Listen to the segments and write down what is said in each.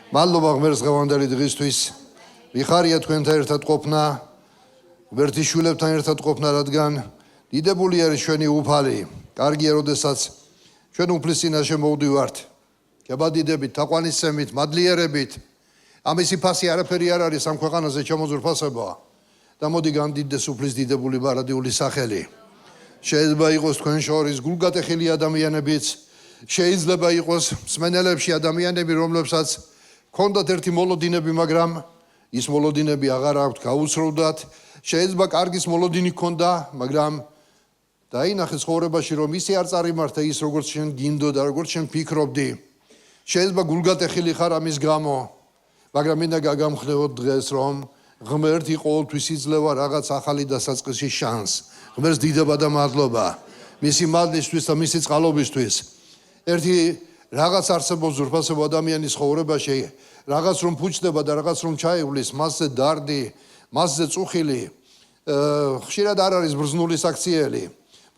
მადლობა ღმერთს დღევანდელი დღისთვის. ვიხარია თქვენთან ერთად ყოფნა, ღმერთის შვილებთან ერთად ყოფნა, რადგან დიდებული არის ჩვენი უფალი. კარგია, როდესაც ჩვენ უფლის წინაშე მოვდივართ. გაბადიდებით, თაყვანისცემით, მადლიერებით. ამისი ფასი არაფერი არ არის ამ ქვეყანაზე ჩამოზურფასება. და მოდი გამდიდდეს უფლის დიდებული ბარადიული სახელი. შეიძლება იყოს თქვენ შორის გულგატეხილი ადამიანებიც, შეიძლება იყოს მსმენელებში ადამიანები, რომლებსაც ქონდათ ერთი მოლოდინები, მაგრამ ის მოლოდინები აღარ აქვთ, გაუცროვდათ. შეიძლება კარგის მოლოდინი ქონდა, მაგრამ დაინახე ცხოვრებაში, რომ ისე არ წარიმართა ის, როგორც შენ გინდოდა, როგორც შენ ფიქრობდი. შეიძლება გულგატეხილი ხარ ამის გამო, მაგრამ მინდა გაგამხნევოთ დღეს, რომ ღმერთი ყოველთვის იძლევა რაღაც ახალი დასაწყისის შანსს. ღმერთს დიდება და მადლობა მისი მადლისთვის და მისი წყალობისთვის. ერთი რაღაც არსებობს ზურფასებო ადამიანის ცხოვრებაში, რაღაც რომ ფუჭდება და რაღაც რომ ჩაივლის, მასზე დარდი, მასზე წუხილი, ხშირად არ არის ბრძნული საქციელი.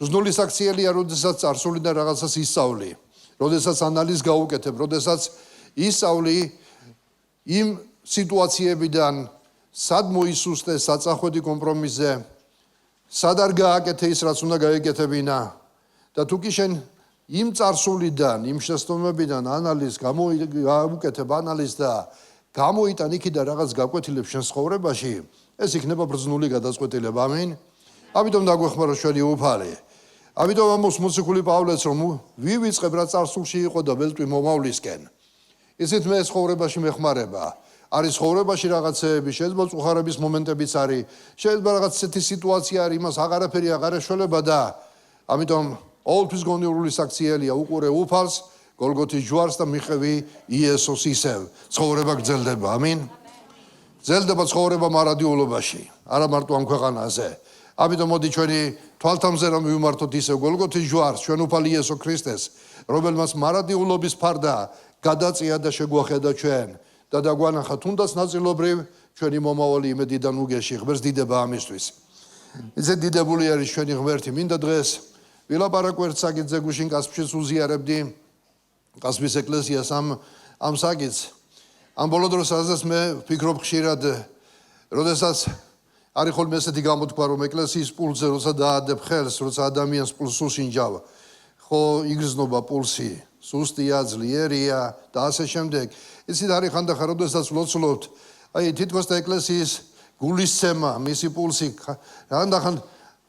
ბრძნული საქციელია, როდესაც წარსულიდან რაღაცას ისწავლი, როდესაც ანალიზს გაუკეთებ, როდესაც ისწავლი იმ სიტუაციებიდან, სად მოისუსტე საწახვედი კომპრომისზე, სად არ გააკეთე ის, რაც უნდა გაეკეთებინა და თუ კი შენ იმ წარსულიდან, იმ შეცდომებიდან ანალიზს გაუკეთებ ანალიზს და გამოიტან იქიდან რაღაც გაკვეთილებს შენ ცხოვრებაში, ეს იქნება ბრძნული გადაწყვეტილება. ამინ. ამიტომ დაგვეხმარო ჩვენი უფალი. ამიტომ ამოს მოციქული პავლეც რომ ვივიწყებ რა წარსულში იყო და ველტვი მომავლისკენ. ისეთ მე ცხოვრებაში მეხმარება. არის ცხოვრებაში რაღაცეები, შეიძლება წუხარების მომენტებიც არის, შეიძლება რაღაც ისეთი სიტუაცია არის, იმას აღარაფერი აღარ ეშველება და ამიტომ ყოველთვის გონივრული საქციელია უყურე უფალს, გოლგოთის ჯვარს და მიყევი იესოს ისევ. ცხოვრება გრძელდება. ამინ. გრძელდება ცხოვრება მარადიულობაში, არა მარტო ამ ქვეყანაზე. ამიტომ მოდი ჩვენი თვალთამზე რომ მივმართოთ ისევ გოლგოთის ჯვარს, ჩვენ უფალი იესო ქრისტეს, რომელმაც მარადიულობის ფარდა გადაწია და შეგვახედა ჩვენ. და დაგვანახა თუნდაც ნაწილობრივ ჩვენი მომავალი იმედიდან უგეში. ღმერთს დიდება ამისთვის. ისე დიდებული არის ჩვენი ღმერთი. მინდა დღეს ვილაპარაკო ერთ საკითხზე, გუშინ კასპშიც უზიარებდი კასპის ეკლესიას ამ საკითხს. ამ ბოლო დროს ასეც მე ვფიქრობ ხშირად, როდესაც არის ხოლმე ესეთი გამოთქვა, რომ ეკლესიის პულსზე როცა დაადებ ხელს, როცა ადამიანს პულსს უსინჯავ, ხო იგრძნობა პულსი, სუსტია, ძლიერია და ასე შემდეგ. ისიც არის ხანდახან, როდესაც ვლოცულობთ, აი თითქოს და ეკლესიის გულისცემა, მისი პულსი ხანდახან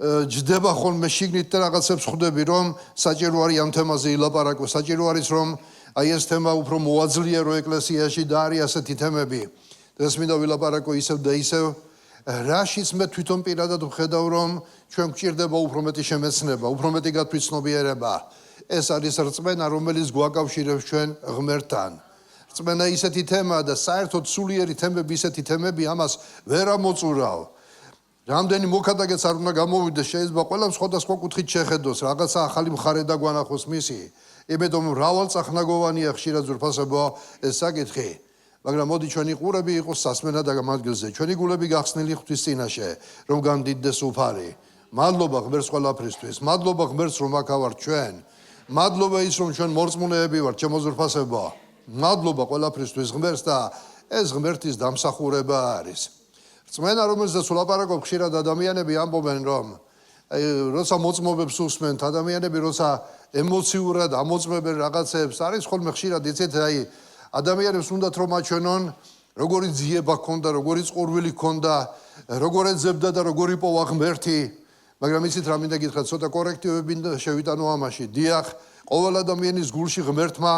ჯდება ხოლმე შიგნით და რაღაცებს ხვდები, რომ საჭირო არის ამ თემაზე ილაპარაკო, საჭირო არის რომ აი ეს თემა უფრო მოაძლიერო ეკლესიაში და არის ასეთი თემები. დღეს მინდა ვილაპარაკო ისევ და ისევ, რაშიც მე თვითონ პირადად ვხედავ, რომ ჩვენ გვჭირდება უფრო მეტი შემეცნება, უფრო მეტი გათვითცნობიერება. ეს არის რწმენა, რომელიც გვაკავშირებს ჩვენ ღმერთთან. რწმენა ისეთი თემაა და საერთოდ სულიერი თემები, ისეთი თემები ამას ვერ ამოწურავ. რამდენი მოქადაგეც არ უნდა გამოვიდეს, შეიძლება ყველამ სხვადასხვა კუთხით შეხედოს, რაღაცა ახალი მხარე დაგვანახოს მისი. იმიტომ მრავალწახნაგოვანია ხშირად ზურფასებო ეს საკითხი. მაგრამ მოდი ჩვენი ყურები იყოს სასმენად და გამადგილზე. ჩვენი გულები გახსნილი ღვთის წინაშე, რომ გამდიდდეს უფალი. მადლობა ღმერთს ყველაფრისთვის. მადლობა ღმერთს რომ აქ ვართ ჩვენ. მადლობა ის რომ ჩვენ მორწმუნეები ვართ, ჩემო ზურფასებო. მადლობა ყველაფრისთვის ღმერთს და ეს ღმერთის დამსახურება არის. რწმენა რომელზეც ვლაპარაკობ, ხშირად ადამიანები ამბობენ, რომ როცა მოწმობებს უსმენთ, ადამიანები როცა ემოციურად ამოწმებენ რაღაცებს, არის ხოლმე ხშირად იცით, აი ადამიანებს უნდათ რომ აჩვენონ, როგორი ძიება ჰქონდა, როგორი წყურვილი ჰქონდა, როგორ ეძებდა და როგორ იპოვა ღმერთი. მაგრამ იცით რა მინდა გითხრათ, ცოტა კორექტივები შევიტანო ამაში. დიახ, ყოველ ადამიანის გულში ღმერთმა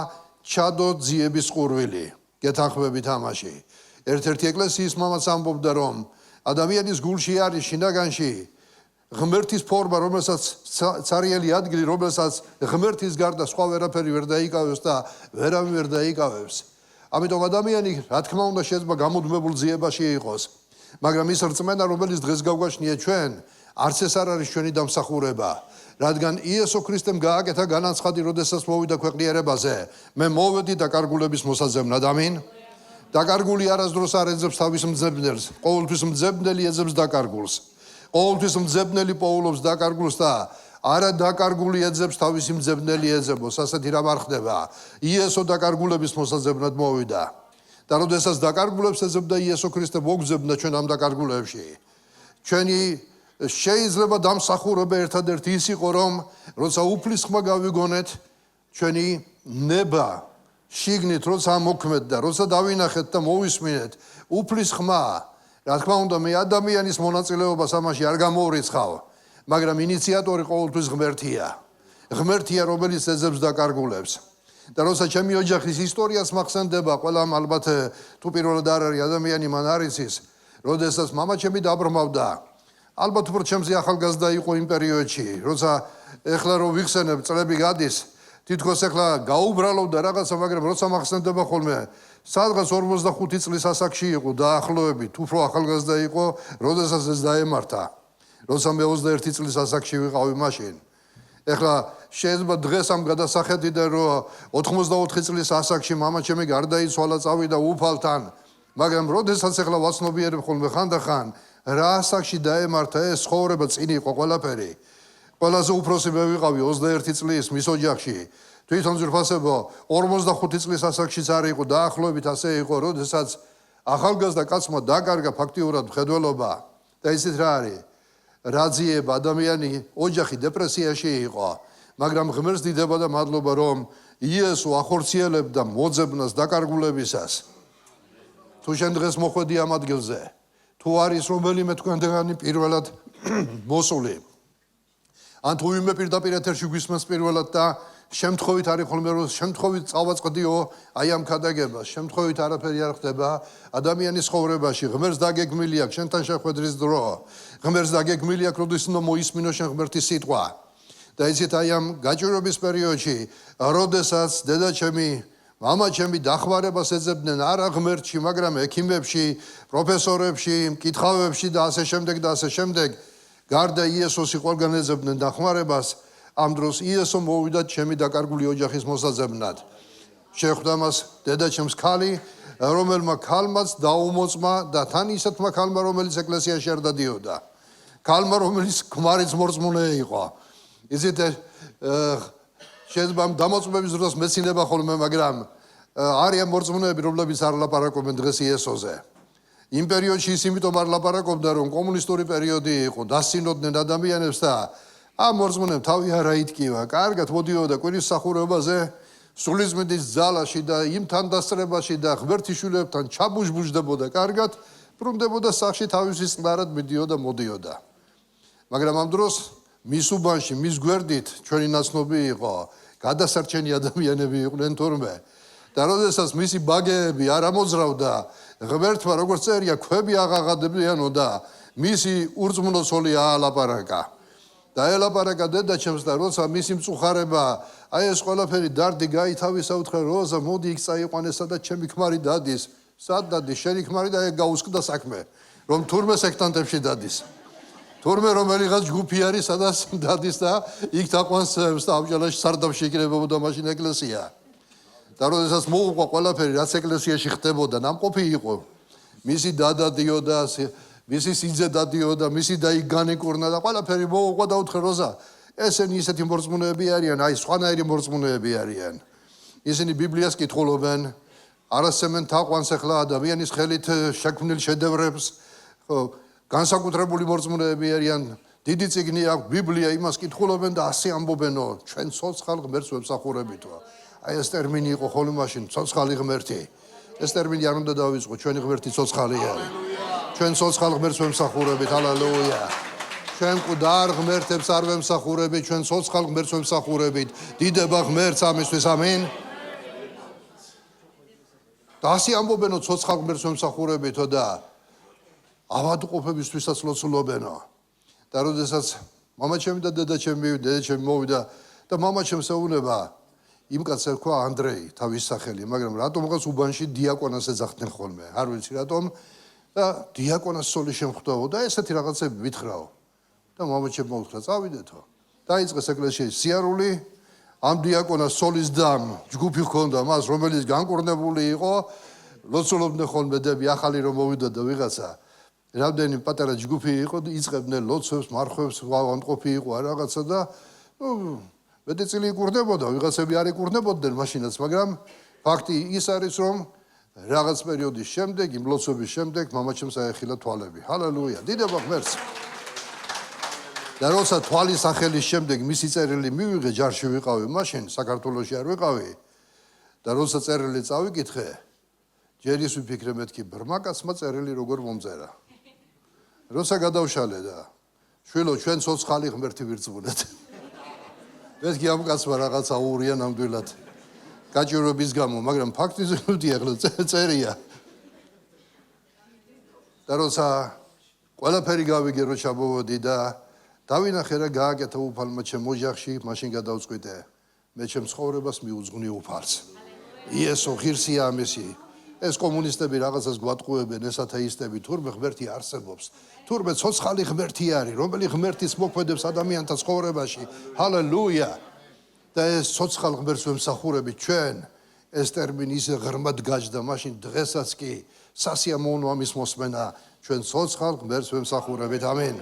ჩადო ძიების ყურვილი. გეთანხმებით ამაში. ერთ-ერთი ეკლესიის მამაც ამბობდა, რომ ადამიანის გულში არის შინაგანში ღმერთის ფორმა, რომელსაც ცარიელი ადგილი, რომელსაც ღმერთის გარდა სხვა ვერაფერი ვერ დაიკავებს და ვერავინ ვერ დაიკავებს. ამიტომ ადამიანი, რა თქმა უნდა, შეიძლება გამუდმებულ ძიებაში იყოს. მაგრამ ის რწმენა, რომელიც დღეს გავგვაჩნია ჩვენ, არც ეს არ არის ჩვენი დამსახურება. რადგან იესო ქრისტემ გააკეთა განაცხადი, როდესაც მოვიდა ქვეყნიერებაზე, მე მოვედი დაკარგულების მოსაძებნად. ამინ. დაკარგული არასდროს არ ეძებს თავის მძებნელს, ყოველთვის მძებნელი ეძებს დაკარგულს. ყოველთვის მძებნელი პოულობს დაკარგულს და არა დაკარგული ეძებს თავისი მძებნელი ეძებოს. ასეთი რამ არ ხდება. იესო დაკარგულების მოსაძებნად მოვიდა. და როდესაც დაკარგულებს ეძებდა იესო ქრისტე მოგზებნა ჩვენ ამ დაკარგულებში. ჩვენი შეიძლება დამსახურება ერთადერთი ის იყო, რომ როცა უფლის ხმა გავიგონეთ, ჩვენი ნება შიგნით როცა მოქმედდა, როცა დავინახეთ და მოვისმინეთ უფლის ხმა, რა თქმა უნდა მე ადამიანის მონაწილეობას ამაში არ გამოვრიცხავ, მაგრამ ინიციატორი ყოველთვის ღმერთია. ღმერთია, რომელიც ეძებს დაკარგულებს. და როცა ჩემი ოჯახის ისტორიაც მახსენდება, ყველამ ალბათ თუ პირველად არ არის ადამიანი მან არ იცის, როდესაც მამა ჩემი დაბრმავდა. ალბათ უფრო ჩემზე ახალგაზრდა იყო იმ პერიოდში, როცა ეხლა რომ ვიხსენებ წლები გადის, თითქოს ეხლა გაუბრალოვდა რაღაცა, მაგრამ როცა მახსენდება ხოლმე, სადღაც 45 წლის ასაკში იყო დაახლოებით, უფრო ახალგაზრდა იყო, როდესაც ეს დაემართა. როცა მე 21 წლის ასაკში ვიყავი მაშინ. ეხლა შეიძლება დღეს ამ გადასახედიდან რომ 84 წლის ასაკში მამა ჩემი გარდაიცვალა, წავიდა უფალთან, მაგრამ როდესაც ეხლა ვაცნობიერებ ხოლმე ხანდახან, რა ასაკში დაემართა ეს ცხოვრება, წინ იყო ყველაფერი. ყველაზე უფროსი მე ვიყავი 21 წლის მის ოჯახში. თვითონ ძვირფასებო 45 წლის ასაკშიც არ იყო, დაახლოებით ასე იყო, როდესაც ახალგაზრდა კაცმა დაკარგა ფაქტიურად მხედველობა და ისიც რა არის? რაძიება, ადამიანი ოჯახი დეპრესიაში იყო, მაგრამ ღმერთს დიდება და მადლობა, რომ იესო ახორციელებდა მოძებნას დაკარგულებისას. თუ შენ დღეს მოხვედი ამ ადგილზე, თუ არის რომელიმე თქვენგანი პირველად მოსული, ან თუ ვინმე პირდაპირ ეთერში გვისმენს პირველად და შემთხვევით არის ხოლმე რომ შემთხვევით წავაწყდიო აი ამ ქადაგებას, შემთხვევით არაფერი არ ხდება ადამიანის ცხოვრებაში, ღმერთს დაგეგმილი აქვს შენთან შეხვედრის დრო, ღმერთს დაგეგმილი აქვს როდის უნდა მოისმინო შენ ღმერთის სიტყვა. და იცით აი ამ გაჭირვების პერიოდში, როდესაც დედაჩემი, მამა ჩემი დახმარებას ეძებდნენ არა ღმერთში, მაგრამ ექიმებში, პროფესორებში, მკითხავებში და ასე შემდეგ და ასე შემდეგ, გარდა იესოსი ყველგან ეძებდნენ დახმარებას. ამ დროს იესო მოვიდა ჩემი დაკარგული ოჯახის მოსაძებნად. შეხვდა მას დედაჩემს ქალი, რომელმა ქალმაც დაუმოწმა და თან ისეთმა ქალმა, რომელიც ეკლესიაში არ დადიოდა. ქალმა, რომელიც ქმარიც მორწმუნე იყო. იცით, შეიძლება დამოწმების დროს მეცინება ხოლმე, მაგრამ არიან მორწმუნეები, რომლებიც არ ლაპარაკობენ დღეს იესოზე. იმ პერიოდში ის იმიტომ არ ლაპარაკობდა, რომ კომუნისტური პერიოდი იყო, დასცინოდნენ ადამიანებს და ამ მორწმუნემ თავი არ აიტკივა. კარგად მოდიოდა კვირის მსახურებაზე, სულიზმის ძალაში და იმ თანდასწრებაში და ღმერთის შვილებთან ჩაბუჟბუჟდებოდა კარგად, ბრუნდებოდა სახში თავისი წყნარად მიდიოდა მოდიოდა. მაგრამ ამ დროს მის უბანში, მის გვერდით ჩვენი ნაცნობი იყო, გადასარჩენი ადამიანები იყვნენ თურმე. და როდესაც მისი ბაგეები არ ამოძრავდა, ღმერთმა როგორც წერია, ქვები აღაღადებიანო და მისი ურწმუნოცოლი აალაპარაკა. და ელაპარაკა დედაჩემს და როცა მისი მწუხარება, აი ეს ყველაფერი დარდი გაითავისა, უთხრა როზა, მოდი იქ წაიყვანესა და ჩემი ქმარი დადის. სად დადის? შენი ქმარი და ეგ გაუსკდა საქმე, რომ თურმე სექტანტებში დადის. თურმე რომელიღაც ჯგუფი არის, სადაც დადის და იქ თაყვანს და ამჯერად სარდაფში იქნებოდა მაშინ ეკლესია. და როდესაც მოუყვა ყველაფერი, რაც ეკლესიაში ხდებოდა, ნამყოფი იყო. მისი დადა დიოდა, მისი სიძე დადიოდა, მისი და იქ განიკურნა და ყველაფერი მოუყვა და უთხრა როზა, ესენი ისეთი მორწმუნეები არიან, აი სხვანაირი მორწმუნეები არიან. ისინი ბიბლიას კითხულობენ, არასცემენ თაყვანს ახლა ადამიანის ხელით შექმნილ შედევრებს, განსაკუთრებული მორწმუნეები არიან, დიდი წიგნი აქვს, ბიბლია, იმას კითხულობენ და ასე ამბობენო, ჩვენ ცოცხალ ღმერთს ვემსახურებითო. აი ეს ტერმინი იყო ხოლმე მაშინ, ცოცხალი ღმერთი. ეს ტერმინი არ უნდა დავიწყო, ჩვენი ღმერთი ცოცხალი არის. ჩვენ ცოცხალ ღმერთს ვემსახურებით, ჰალელუია. ჩვენ მკვდარ ღმერთებს არ ვემსახურებით, ჩვენ ცოცხალ ღმერთს ვემსახურებით. დიდება ღმერთს ამისთვის, ამინ. და ასე ამბობენო, ცოცხალ ღმერთს ვემსახურებითო და ავადმყოფებისთვისაც ლოცულობენო. და როდესაც მამაჩემი და დედაჩემი მოვიდა და მამაჩემს ეუბნება, იმ კაცს ერქვა ანდრეი, თავის სახელი, მაგრამ რატომღაც უბანში დიაკონას ეძახდნენ ხოლმე, არ ვიცი რატომ და დიაკონას სული შემხვდაო და ესეთი რაღაცები ვითხრაო. და მამაჩემ მოუხდა, წავიდეთო. დაიწყეს ეკლესიაში სიარული, ამ დიაკონას სოლის დამ ჯგუფი ჰქონდა მას, რომელიც განკურნებული იყო, ლოცულობდნენ ხოლმე დები, ახალი რომ მოვიდა და ვიღაცა რამდენი პატარა ჯგუფი იყო, იწყებდნენ ლოცვებს, მარხვებს, ავადმყოფი იყო რაღაცა და მეტი წილი იკურნებოდა, ვიღაცები არ იკურნებოდნენ მაშინაც, მაგრამ ფაქტი ის არის, რომ რაღაც პერიოდის შემდეგ, იმ ლოცვების შემდეგ მამაჩემს აეხილა თვალები. ჰალელუია. დიდება ღმერთს. და როცა თვალის სახელის შემდეგ მისი წერილი მივიღე, ჯარში ვიყავი მაშინ, საქართველოში არ ვიყავი. და როცა წერილი წავიკითხე, ჯერ ის ვიფიქრე მეთქი ბრმა კაცმა წერილი როგორ მომწერა. როცა გადავშალე და შვილო ჩვენ ცოცხალი ღმერთი ვირწმუნეთ. მეთქი ამ კაცმა რაღაცა უურია ნამდვილად. გაჭირვების გამო, მაგრამ ფაქტი ზუსტია, ახლა წერია. და როცა ყველაფერი გავიგე რო ჩაბოვოდი და დავინახე რა გააკეთა უფალმა ჩემ ოჯახში, მაშინ გადავწყვიტე, მე ჩემ ცხოვრებას მიუძღვნი უფალს. იესო ღირსია ამისი. ეს კომუნისტები რაღაცას გვატყუებენ, ეს ათეისტები, თურმე ღმერთი არსებობს. თურმე ცოცხალი ღმერთი არის, რომელიც ღმერთის მოქმედებს ადამიანთა ცხოვრებაში. ჰალელუია. და ეს ცოცხალ ღმერთს ვემსახურებით ჩვენ. ეს ტერმინი ისე ღრმად გაჯდა, მაშინ დღესაც კი სასიამოვნო ამის მოსმენა. ჩვენ ცოცხალ ღმერთს ვემსახურებით. ამენ.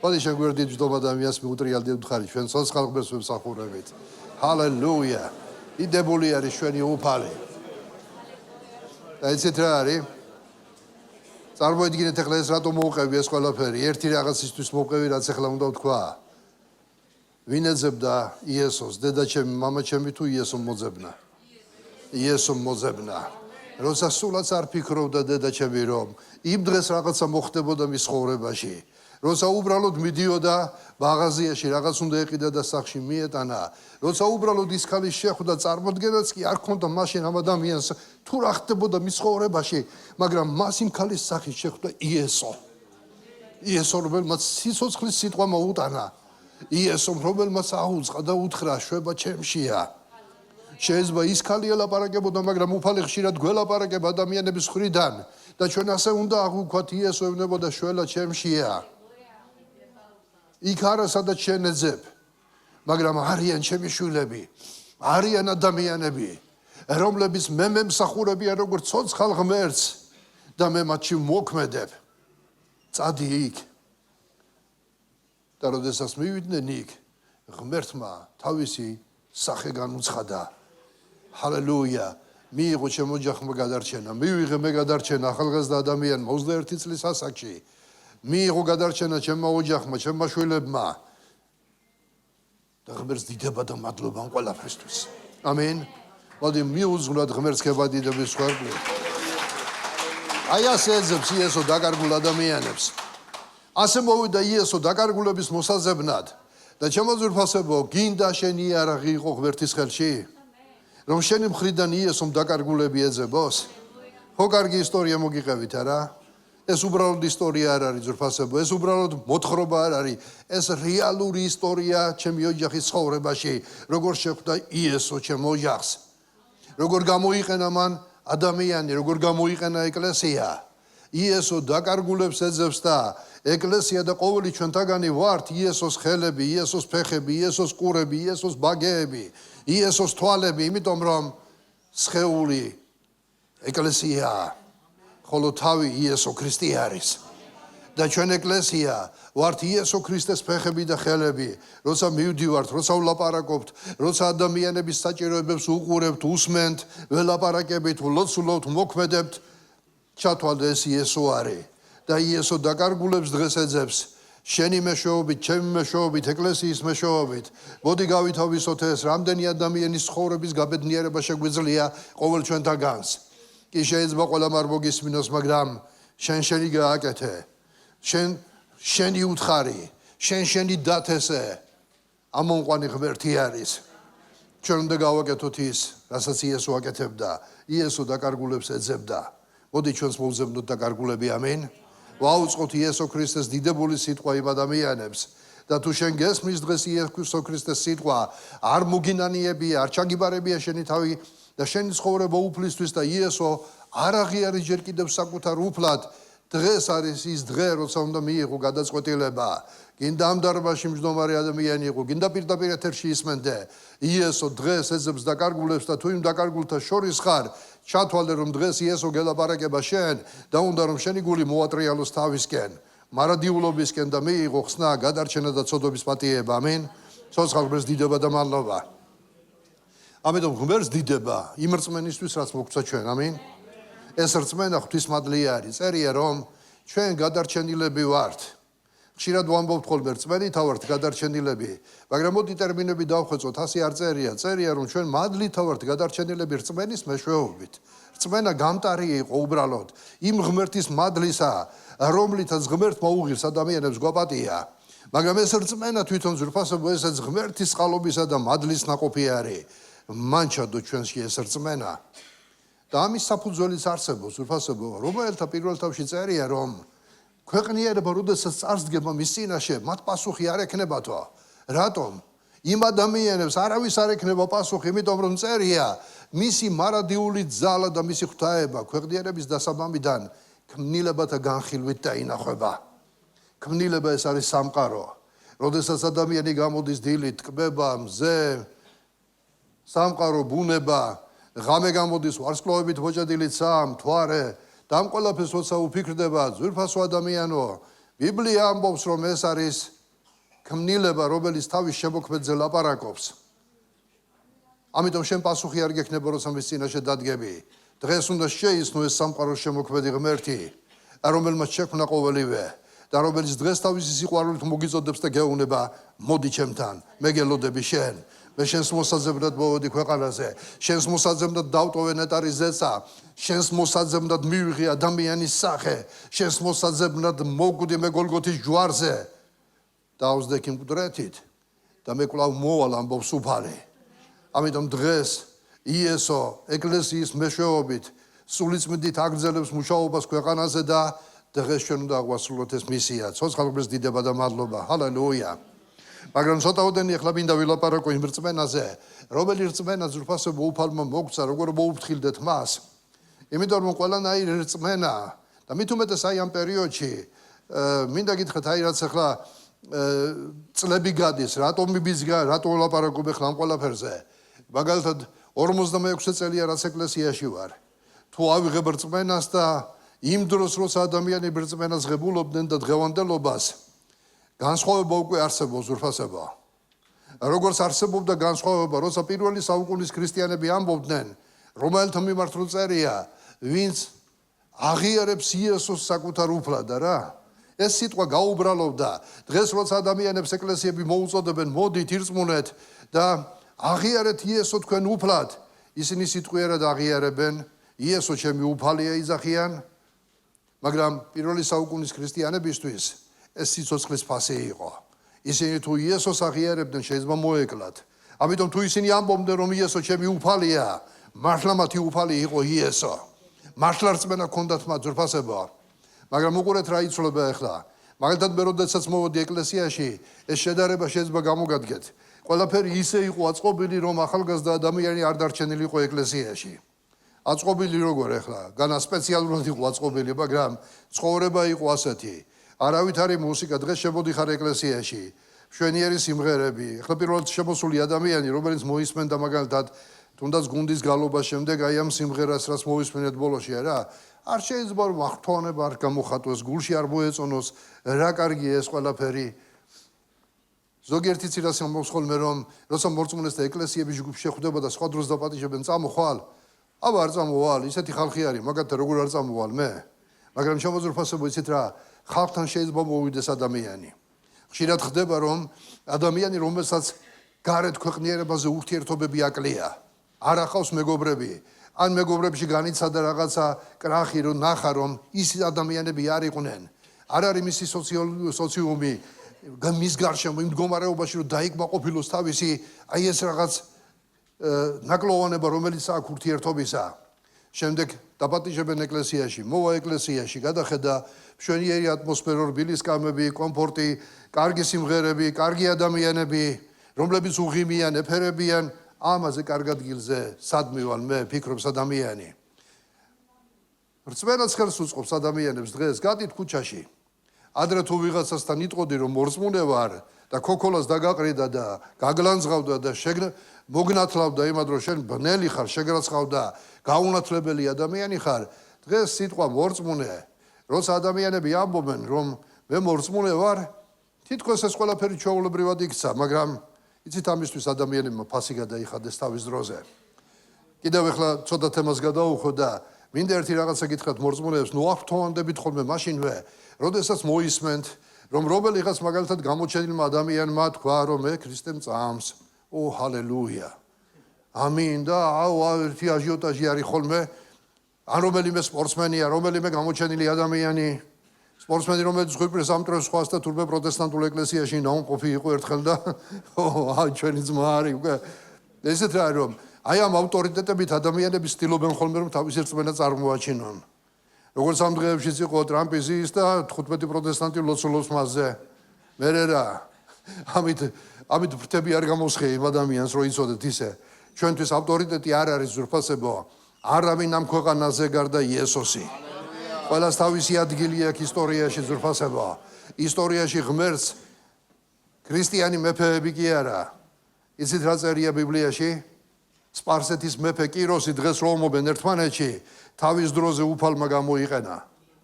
მოდი შეგვერდით ჯდომ ადამიანს მიუტრიალდეთ მხარი, ჩვენ ცოცხალ ღმერთს ვემსახურებით. ჰალელუია. დიდებული არის ჩვენი უფალი. და იცით რა არის? წარმოიდგინეთ ახლა ეს რატომ მოვყევი ეს ყველაფერი? ერთი რაღაცისთვის მოვყევი, რაც ახლა უნდა ვთქვა. ვინ ეძებდა იესოს, დედაჩემი, მამაჩემი თუ იესომ მოძებნა? იესომ მოძებნა. როცა სულაც არ ფიქრობდა დედაჩემი, რომ იმ დღეს რაღაცა მოხდებოდა მის ცხოვრებაში. როცა უბრალოდ მიდიოდა მაღაზიაში, რაღაც უნდა ეყიდა და სახში მიეტანა. როცა უბრალოდ ის ქალის შეხვდა, წარმოდგენაც კი არ ქონდა მაშინ ამ ადამიანს თუ რა ხდებოდა მის ცხოვრებაში, მაგრამ მას იმ ქალის სახით შეხვდა იესო. იესო, რომელმაც სიცოცხლის სიტყვა მოუტანა. იესო, რომელმაც აუწყა და უთხრა, შვება ჩემშია. შეიძლება ის ქალი ელაპარაკებოდა, მაგრამ უფალი ხშირად გველაპარაკება ადამიანების მხრიდან და ჩვენ ასე უნდა აღვქვათ, იესო ევნებოდა, შველა ჩემშია. იქ არა სადაც შენ ეძებ, მაგრამ არიან ჩემი შვილები, არიან ადამიანები, რომლებიც მე მემსახურებიან როგორც ცოცხალ ღმერთს და მე მათში მოქმედებ. წადი იქ. და როდესაც მივიდნენ იქ, ღმერთმა თავისი სახე განუცხადა. ჰალელუია. მიიღო ჩემ ოჯახმა გადარჩენა, მივიღე მე გადარჩენა ახალგაზრდა ადამიანმა 21 წლის ასაკში. მიიღო გადარჩენა ჩემმა ოჯახმა, ჩემმა შვილებმა. და ღმერთს დიდება და მადლობა ყველაფრისთვის. ამენ. მოდი მიუძღვნათ ღმერთს ქებადიდების ხარბლი. აი ასე ეძებს იესო დაკარგულ ადამიანებს. ასე მოვიდა იესო დაკარგულების მოსაზებნად და ჩემო ძვირფასებო, გინდა შენი იარაღი იყო ღმერთის ხელში? რომ შენი მხრიდან იესომ დაკარგულები ეძებოს? ხო კარგი ისტორია მოგიყევით არა? ეს უბრალოდ ისტორია არ არის ძვირფასებო, ეს უბრალოდ მოთხრობა არ არის, ეს რეალური ისტორია ჩემი ოჯახის ცხოვრებაში, როგორ შეხვდა იესო ჩემ ოჯახს. როგორ გამოიყენა მან ადამიანი, როგორ გამოიყენა ეკლესია. იესო დაკარგულებს ეძებს და ეკლესია და ყოველი ჩვენთაგანი ვართ იესოს ხელები, იესოს ფეხები, იესოს ყურები, იესოს ბაგეები, იესოს თვალები, იმიტომ რომ სხეული ეკლესიაა, ხოლო თავი იესო ქრისტე არის. და ჩვენ ეკლესია ვართ იესო ქრისტეს ფეხები და ხელები. როცა მივდივართ, როცა ვლაპარაკობთ, როცა ადამიანების საჭიროებებს უყურებთ, უსმენთ, ველაპარაკებით, ვლოცულობთ, მოქმედებთ, ჩათვალე ეს იესო არის. და იესო დაკარგულებს დღეს ეძებს. შენი მეშვეობით, ჩემი მეშვეობით, ეკლესიის მეშვეობით. მოდი გავითავისოთ ეს, რამდენი ადამიანის ცხოვრების გაბედნიერება შეგვიძლია ყოველ ჩვენთაგანს. კი შეიძლება ყველამ არ მოგისმინოს, მაგრამ შენი გააკეთე. შენი უთხარი, შენი დათესე. ამონყვანი ღმერთი არის. ჩვენ უნდა გავაკეთოთ ის, რასაც იესო აკეთებდა. იესო დაკარგულებს ეძებდა. მოდი ჩვენს მოვზებნოთ დაკარგულები, ამენ. ვაუწყოთ იესო ქრისტეს დიდებული სიტყვა იმ ადამიანებს და თუ შენ გესმის დღეს იესო ქრისტეს სიტყვა, არ მოგინანიებია, არ ჩაგიბარებია შენი თავი და შენი ცხოვრება უფლისთვის და იესო არ აღიარებს ჯერ კიდევ საკუთარ უფლად, დღეს არის ის დღე, როცა უნდა მიიღო გადაწყვეტილება. გინდა ამ დარბაზში მჯდომარე ადამიანი იყო, გინდა პირდაპირ ეთერში ისმენდე. იესო დღეს ეძებს დაკარგულებს და თუ იმ დაკარგულთა შორის ხარ, ჩათვალე რომ დღეს იესო გელაპარაკება შენ და უნდა რომ შენი გული მოატრიალოს თავისკენ, მარადიულობისკენ და მიიღო ხსნა, გადარჩენა და ცოდვების პატიება. ამენ. ცოცხალ ღმერთს დიდება და მადლობა. ამიტომ ღმერთს დიდება იმ რწმენისთვის, რაც მოგცა ჩვენ. ამენ. ეს რწმენა ღვთისმადლი არის. წერია რომ ჩვენ გადარჩენილები ვართ. ხშირად ვამბობთ ხოლმე რწმენითა ვართ გადარჩენილები, მაგრამ მოდი ტერმინები დავხვეწოთ, ასე არ წერია. წერია რომ ჩვენ მადლითა ვართ გადარჩენილები რწმენის მეშვეობით. რწმენა გამტარი იყო უბრალოდ იმ ღმერთის მადლისა, რომლითაც ღმერთმა უღირს ადამიანებს გვაპატია. მაგრამ ეს რწმენა თვითონ ზურფასებო ესაც ღმერთის წყალობისა და მადლის ნაყოფი არის. მან ჩადო ჩვენში ეს რწმენა. და ამის საფუძველიც არსებობს ზურფასებო, რომელთა პირველ თავში წერია რომ ქვეყნიერება როდესაც წარსდგება მის წინაშე, მათ პასუხი არ ექნებათო. რატომ? იმ ადამიანებს არავის არ ექნება პასუხი, იმიტომ რომ წერია მისი მარადიული ძალა და მისი ღვთაება ქვეყნიერების დასაბამიდან ქმნილებათა განხილვით დაინახება. ქმნილება ეს არის სამყარო. როდესაც ადამიანი გამოდის დილით, ტკბება, მზე, სამყარო, ბუნება, ღამე გამოდის ვარსკვლავებით მოჭედილი ცა, მთვარე, და ამ ყველაფერს როცა უფიქრდება, ძვირფასო ადამიანო, ბიბლია ამბობს რომ ეს არის ქმნილება, რომელიც თავის შემოქმედზე ლაპარაკობს. ამიტომ შენ პასუხი არ გექნება, როცა მის წინაშე დადგები. დღეს უნდა შეიცნო ეს სამყაროს შემოქმედი ღმერთი, რომელმაც შექმნა ყოველივე და რომელიც დღეს თავისი სიყვარულით მოგიწოდებს და გეუბნება, მოდი ჩემთან, მე გელოდები შენ. მე შენს მოსაძებნად მოვედი ქვეყანაზე, შენს მოსაძებნად დავტოვე ნეტარის ზეწა, შენს მოსაძებნად მივიღე ადამიანის სახე, შენს მოსაძებნად მოვკვდი მე გოლგოთის ჯვარზე. დავსდექი მკვდრეთით და მე კვლავ მოვალ ამბობს უფალი. ამიტომ დღეს იესო ეკლესიის მეშვეობით სულიწმიდით აგრძელებს მუშაობას ქვეყანაზე და დღეს ჩვენ უნდა აღვასრულოთ ეს მისია. ცოცხალობის დიდება და მადლობა. ჰალელუია. მაგრამ ცოტაოდენი ახლა მინდა ვილაპარაკო იმ რწმენაზე, რომელი რწმენა ზურფასებო უფალმა მოგცა, როგორ მოუფრთხილდეთ მას. იმიტომ რომ ყველანაირი რწმენა და მით უმეტეს აი ამ პერიოდში მინდა გითხრათ აი რაც ახლა წლები გადის, რატომ მიბიძგა, რატომ ვლაპარაკობ ახლა ამ ყველაფერზე. მაგალითად 46 წელია რაც ეკლესიაში ვარ. თუ ავიღებ რწმენას და იმ დროს როცა ადამიანები რწმენას ღებულობდნენ და დღევანდელობას განსხვავება უკვე არსებობს ზურფასებო. როგორც არსებობდა განსხვავება, როცა პირველი საუკუნის ქრისტიანები ამბობდნენ, რომელთა მიმართ რო წერია, ვინც აღიარებს იესოს საკუთარ უფლად რა. ეს სიტყვა გაუბრალოვდა. დღეს როცა ადამიანებს ეკლესიები მოუწოდებენ, მოდით ირწმუნეთ და აღიარეთ იესო თქვენ უფლად, ისინი სიტყვიერად აღიარებენ, იესო ჩემი უფალია იძახიან, მაგრამ პირველი საუკუნის ქრისტიანებისთვის ეს სიცოცხლის ფასი იყო. ისინი თუ იესოს აღიარებდნენ, შეიძლება მოეკლათ. ამიტომ თუ ისინი ამბობდნენ, რომ იესო ჩემი უფალია, მართლა მათი უფალი იყო იესო. მართლა რწმენა ჰქონდათ მათ ზურფასებო. მაგრამ უყურეთ რა იცვლება ახლა. მაგალითად მე როდესაც მოვედი ეკლესიაში, ეს შედარება შეიძლება გამოგადგეთ. ყველაფერი ისე იყო აწყობილი, რომ ახალგაზრდა ადამიანი არ დარჩენილიყო ეკლესიაში. აწყობილი როგორ ახლა? განა სპეციალურად იყო აწყობილი, მაგრამ ცხოვრება იყო ასეთი. არავით არის მუსიკა, დღეს შემოდიხარ ეკლესიაში, მშვენიერი სიმღერები. ახლა პირველად შემოსული ადამიანი, რომელიც მოისმენდა მაგალითად თუნდაც გუნდის გალობა შემდეგ აი ამ სიმღერას, რაც მოისმენეთ ბოლოში რა, არ შეიძლება რომ აღთვალება არ გამოხატოს, გულში არ მოეწონოს, რა კარგია ეს ყველაფერი. ზოგიერთი ცირას ამბობს ხოლმე რომ როცა მორწმუნეს და ეკლესიების ჯგუფში შეხვდება და სხვა დროს დაპატიჟებენ, წამოხვალ. აბა არ წამოვალ, ისეთი ხალხი არის, მაგათთან როგორ არ წამოვალ მე. მაგრამ შემოძურფასებო იცით რა, ხალხთან შეიძლება მოვიდეს ადამიანი. ხშირად ხდება რომ ადამიანი რომელსაც გარეთ ქვეყნიერებაზე ურთიერთობები აკლია, არ ახავს მეგობრები, ან მეგობრებში განიცადა რაღაცა კრახი რომ ნახა რომ ის ადამიანები არ იყვნენ, არ არის მისი სოციუმი მის გარშემო იმ მდგომარეობაში რომ დაიკმაყოფილოს თავისი აი ეს რაღაც ნაკლოვანება რომელიც აქვს ურთიერთობისა. შემდეგ დაპატიჟებენ ეკლესიაში, მოვა ეკლესიაში, გადახედა მშვენიერი ატმოსფერო, რბილი სკამები, კომფორტი, კარგი სიმღერები, კარგი ადამიანები, რომლებიც უღიმიან, ეფერებიან, ამაზე კარგ ადგილზე სად მივალ მე, ფიქრობს ადამიანი. რწმენაც ხელს უწყობს ადამიანებს დღეს, გადით ქუჩაში. ადრე თუ ვიღაცასთან იტყოდი რომ მორწმუნე ვარ და ქოქოლას დაგაყრიდა და გაგლანძღავდა და მოგნათლავდა იმად რომ შენ ბნელი ხარ, შეგრაცხავდა, გაუნათლებელი ადამიანი ხარ, დღეს სიტყვა მორწმუნე, როცა ადამიანები ამბობენ რომ მე მორწმუნე ვარ, თითქოს ეს ყველაფერი ჩვეულებრივად იქცა, მაგრამ იცით ამისთვის ადამიანებმა ფასი გადაიხადეს თავის დროზე. კიდევ ახლა ცოტა თემას გადავუხო და მინდა ერთი რაღაცა გითხრათ მორწმუნეებს, ნუ აღფრთოვანდებით ხოლმე მაშინვე, როდესაც მოისმენთ, რომ რომელიღაც მაგალითად გამოჩენილმა ადამიანმა თქვა, რომ მე ქრისტემ წამს. ჰალელუია. ამინ და ერთი აჟიოტაჟი არის ხოლმე, ან რომელიმე სპორტსმენია, რომელიმე გამოჩენილი ადამიანი, სპორტსმენი, რომელიც ხვიპრეს ამტრევს სხვას და თურმე პროტესტანტულ ეკლესიაში ნაუმყოფი იყო ერთხელ და ჩვენი ძმა არის უკვე ესეთ რა რომ აი ამ ავტორიტეტებით ადამიანები ცდილობენ ხოლმე რომ თავის რწმენა წარმოაჩინონ. როგორც ამ დღეებშიც იყო ტრამპი ზის და 15 პროტესტანტი ლოცულობს მასზე. მერე რა. ამით ფრთები არ გამოსხე იმ ადამიანს რო იცოდეთ ისე. ჩვენთვის ავტორიტეტი არ არის ზურფასებო. არავინ ამ ქვეყანაზე გარდა იესოსი. ყველას თავისი ადგილი აქვს ისტორიაში ზურფასებო. ისტორიაში ღმერთს ქრისტიანი მეფეები კი არა. იცით რა წერია ბიბლიაში? სპარსეთის მეფე კიროსი დღეს რო ომობენ ერთმანეთში, თავის დროზე უფალმა გამოიყენა.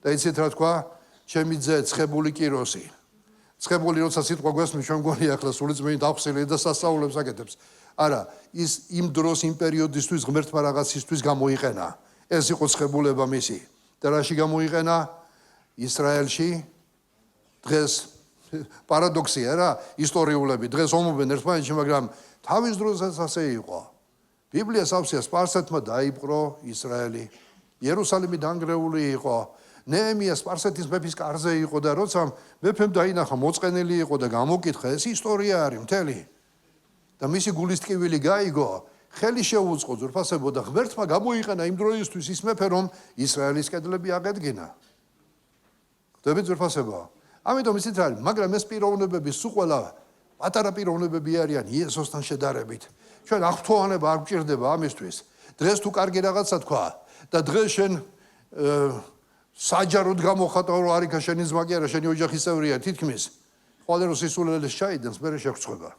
და იცით რა თქვა? ჩემი ძე ცხებული კიროსი. ცხებული როცა სიტყვა გვესმის, ჩვენ გვარი ახლა სული წმინდა აღსილი და სასწაულებს აკეთებს. არა, ის იმ დროს იმ პერიოდისთვის ღმერთმა რაღაცისთვის გამოიყენა. ეს იყო ცხებულება მისი. და რაში გამოიყენა? ისრაელში დღეს პარადოქსია რა, ისტორიულები დღეს ომობენ ერთმანეთში, მაგრამ თავის დროსაც ასე იყო. ბიბლია სავსეა სპარსეთმა დაიპყრო ისრაელი. იერუსალიმი დანგრეული იყო. ნეემია სპარსეთის მეფის კარზე იყო და როცა მეფემ დაინახა მოწყენილი იყო და გამოკითხა, ეს ისტორია არის მთელი. და მისი გულის ტკივილი გაიგო, ხელი შეუწყო ზურფასებო და ღმერთმა გამოიყენა იმ დროისთვის ის მეფე, რომ ისრაელის კედლები აღედგინა. ხვდებით ზურფასებო? ამიტომ ისიც არის, მაგრამ ეს პიროვნებები სულ ყველა პატარა პიროვნებები არიან იესოსთან შედარებით. ჩვენ აღფრთოვანება არ გვჭირდება ამისთვის. დღეს თუ კარგი რაღაცა თქვა და დღეს შენ საჯაროდ გამოხატა რომ არიქა შენი ძმა კი არა, შენი ოჯახის წევრია თითქმის. ხოლმე რომ სისულელეს ჩაიდენს, მერე შეგწყვება.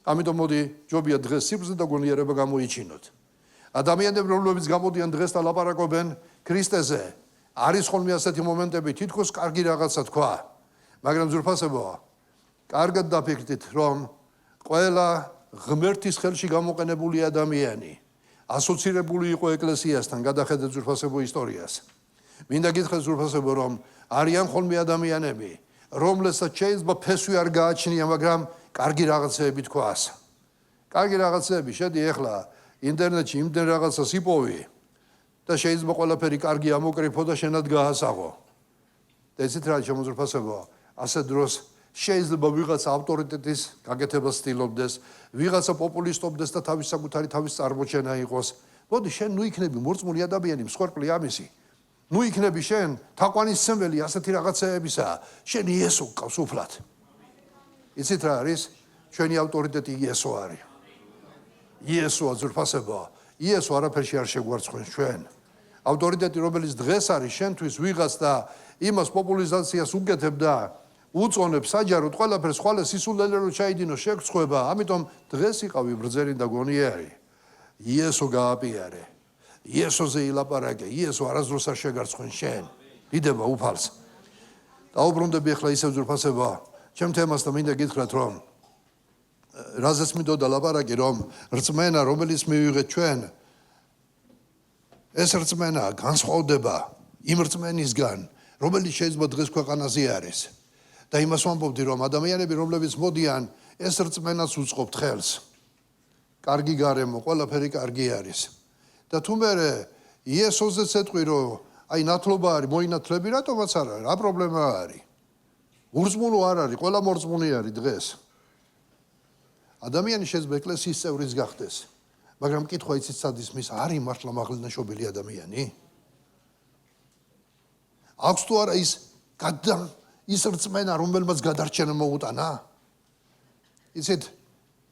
ამიტომ მოდი ჯობია დღეს სიბრძნე და გონიერება გამოიჩინოთ. ადამიანები რომლებიც გამოდიან დღეს და ლაპარაკობენ ქრისტეზე, არის ხოლმე ასეთი მომენტები, თითქოს კარგი რაღაცა თქვა. მაგრამ ზურფასებო, კარგად დაფიქრდით, რომ ყველა ღმერთის ხელში გამოყენებული ადამიანი ასოცირებული იყო ეკლესიასთან, გადახედეთ ზურფასებო ისტორიას. მინდა გითხრათ ზურფასებო, რომ არიან ხოლმე ადამიანები, რომლებსაც შეიძლება ფესვი არ გააჩნია, მაგრამ კარგი რაღაცეები თქვას. კარგი რაღაცეები, შედი ეხლა ინტერნეტში იმდენ რაღაცას იპოვი და შეიძლება ყველაფერი კარგი ამოკრიფო და შენად გაასაღო. და ესეთ რა შემოზრფასებო, ასე დროს შეიძლება ვიღაცა ავტორიტეტის გაკეთებას ცდილობდეს, ვიღაცა პოპულისტობდეს და თავის საკუთარი თავის წარმოჩენა იყოს. მოდი შენ ნუ იქნები მორწმუნე ადამიანი, მსხვერპლი ამისი. ნუ იქნები შენ თაყვანისმცემელი ასეთი რაღაცეებისა, შენ იესო გყავს უფლად. იცით რა არის? ჩვენი ავტორიტეტი იესო არის. იესოა ზურფასებო. იესო არაფერში არ შეგვარცხნევს ჩვენ. ავტორიტეტი რომელიც დღეს არის შენთვის ვიღაც და იმას პოპულიზაციას უკეთებ და უწონებ საჯაროდ ყველაფერს ხვალე სისულელე რო ჩაიდინო შეგწყვება. ამიტომ დღეს იყავი ბრძენი და გონიერი. იესო გააპიარე. იესოზე ილაპარაკე. იესო არასდროს არ შეგარცხნევს შენ. დიდება უფალს. დაუბრუნდები ახლა ისევ ზურფასებო. ჩემ თემას და მინდა გითხრათ რომ რაზეც მინდოდა ლაპარაკი რომ რწმენა რომელიც მივიღეთ ჩვენ ეს რწმენა განსხვავდება იმ რწმენისგან რომელიც შეიძლება დღეს ქვეყანაზე არის და იმას ვამბობდი რომ ადამიანები რომლებიც მოდიან ეს რწმენას უწყობთ ხელს კარგი გარემო ყველაფერი კარგი არის და თუ მე იესოზეც ეთყვი რომ აი ნათლობა არის მოინათლები რატომაც არა რა პრობლემა არის ურწმუნო არ არის, ყველა მორწმუნე არის დღეს. ადამიანი შეიძლება ეკლესიის წევრის გახდეს, მაგრამ კითხვა იცით სად ისმის, არის მართლა მაღლდანშობილი ადამიანი? აქვს თუ არა ის რწმენა, რომელმაც გადარჩენა მოუტანა? იცით,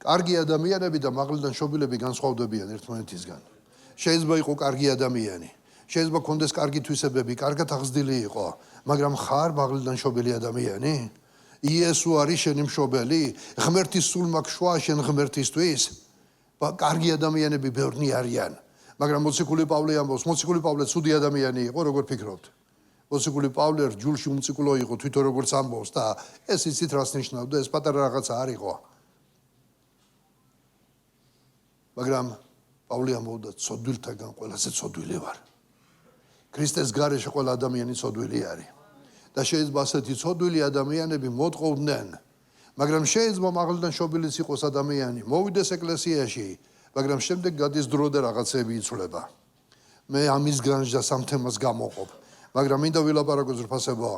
კარგი ადამიანები და მაღლდანშობილები განსხვავდებიან ერთმანეთისგან. შეიძლება იყო კარგი ადამიანი. შეიძლება კონდეს კარგი თვისებები, კარგად აღზრდილი იყო, მაგრამ ხარ მაღლდანშობილი ადამიანი? იესო არის შენი მშობელი, ღმერთის სულ მაქვს შვა შენ ღმერთისთვის. კარგი ადამიანები ბევრნი არიან, მაგრამ მოციქული პავლე ამბობს, მოციქული პავლე ცუდი ადამიანი იყო, როგორ ფიქრობთ? მოციქული პავლე რჯულში უმციკლო იყო, თვითონ როგორც ამბობს და ეს იცით რას ნიშნავდა, ეს პატარა რაღაცა არ იყო. მაგრამ პავლე ამბობდა, ცოდვილთაგან ყველაზე ცოდვილი ვარ. ქრისტეს გარეშე ყველა ადამიანი ცოდვილი არის. და შეიძლება ასეთი ცოდვილი ადამიანები მოტყოვდნენ, მაგრამ შეიძლება მაღლიდან შობილიც იყოს ადამიანი, მოვიდეს ეკლესიაში, მაგრამ შემდეგ გადის დრო და რაღაცები იცვლება. მე ამის განჯდას ამ თემას გამოყოფ, მაგრამ მინდა ვილაპარაკო ზრფასებო,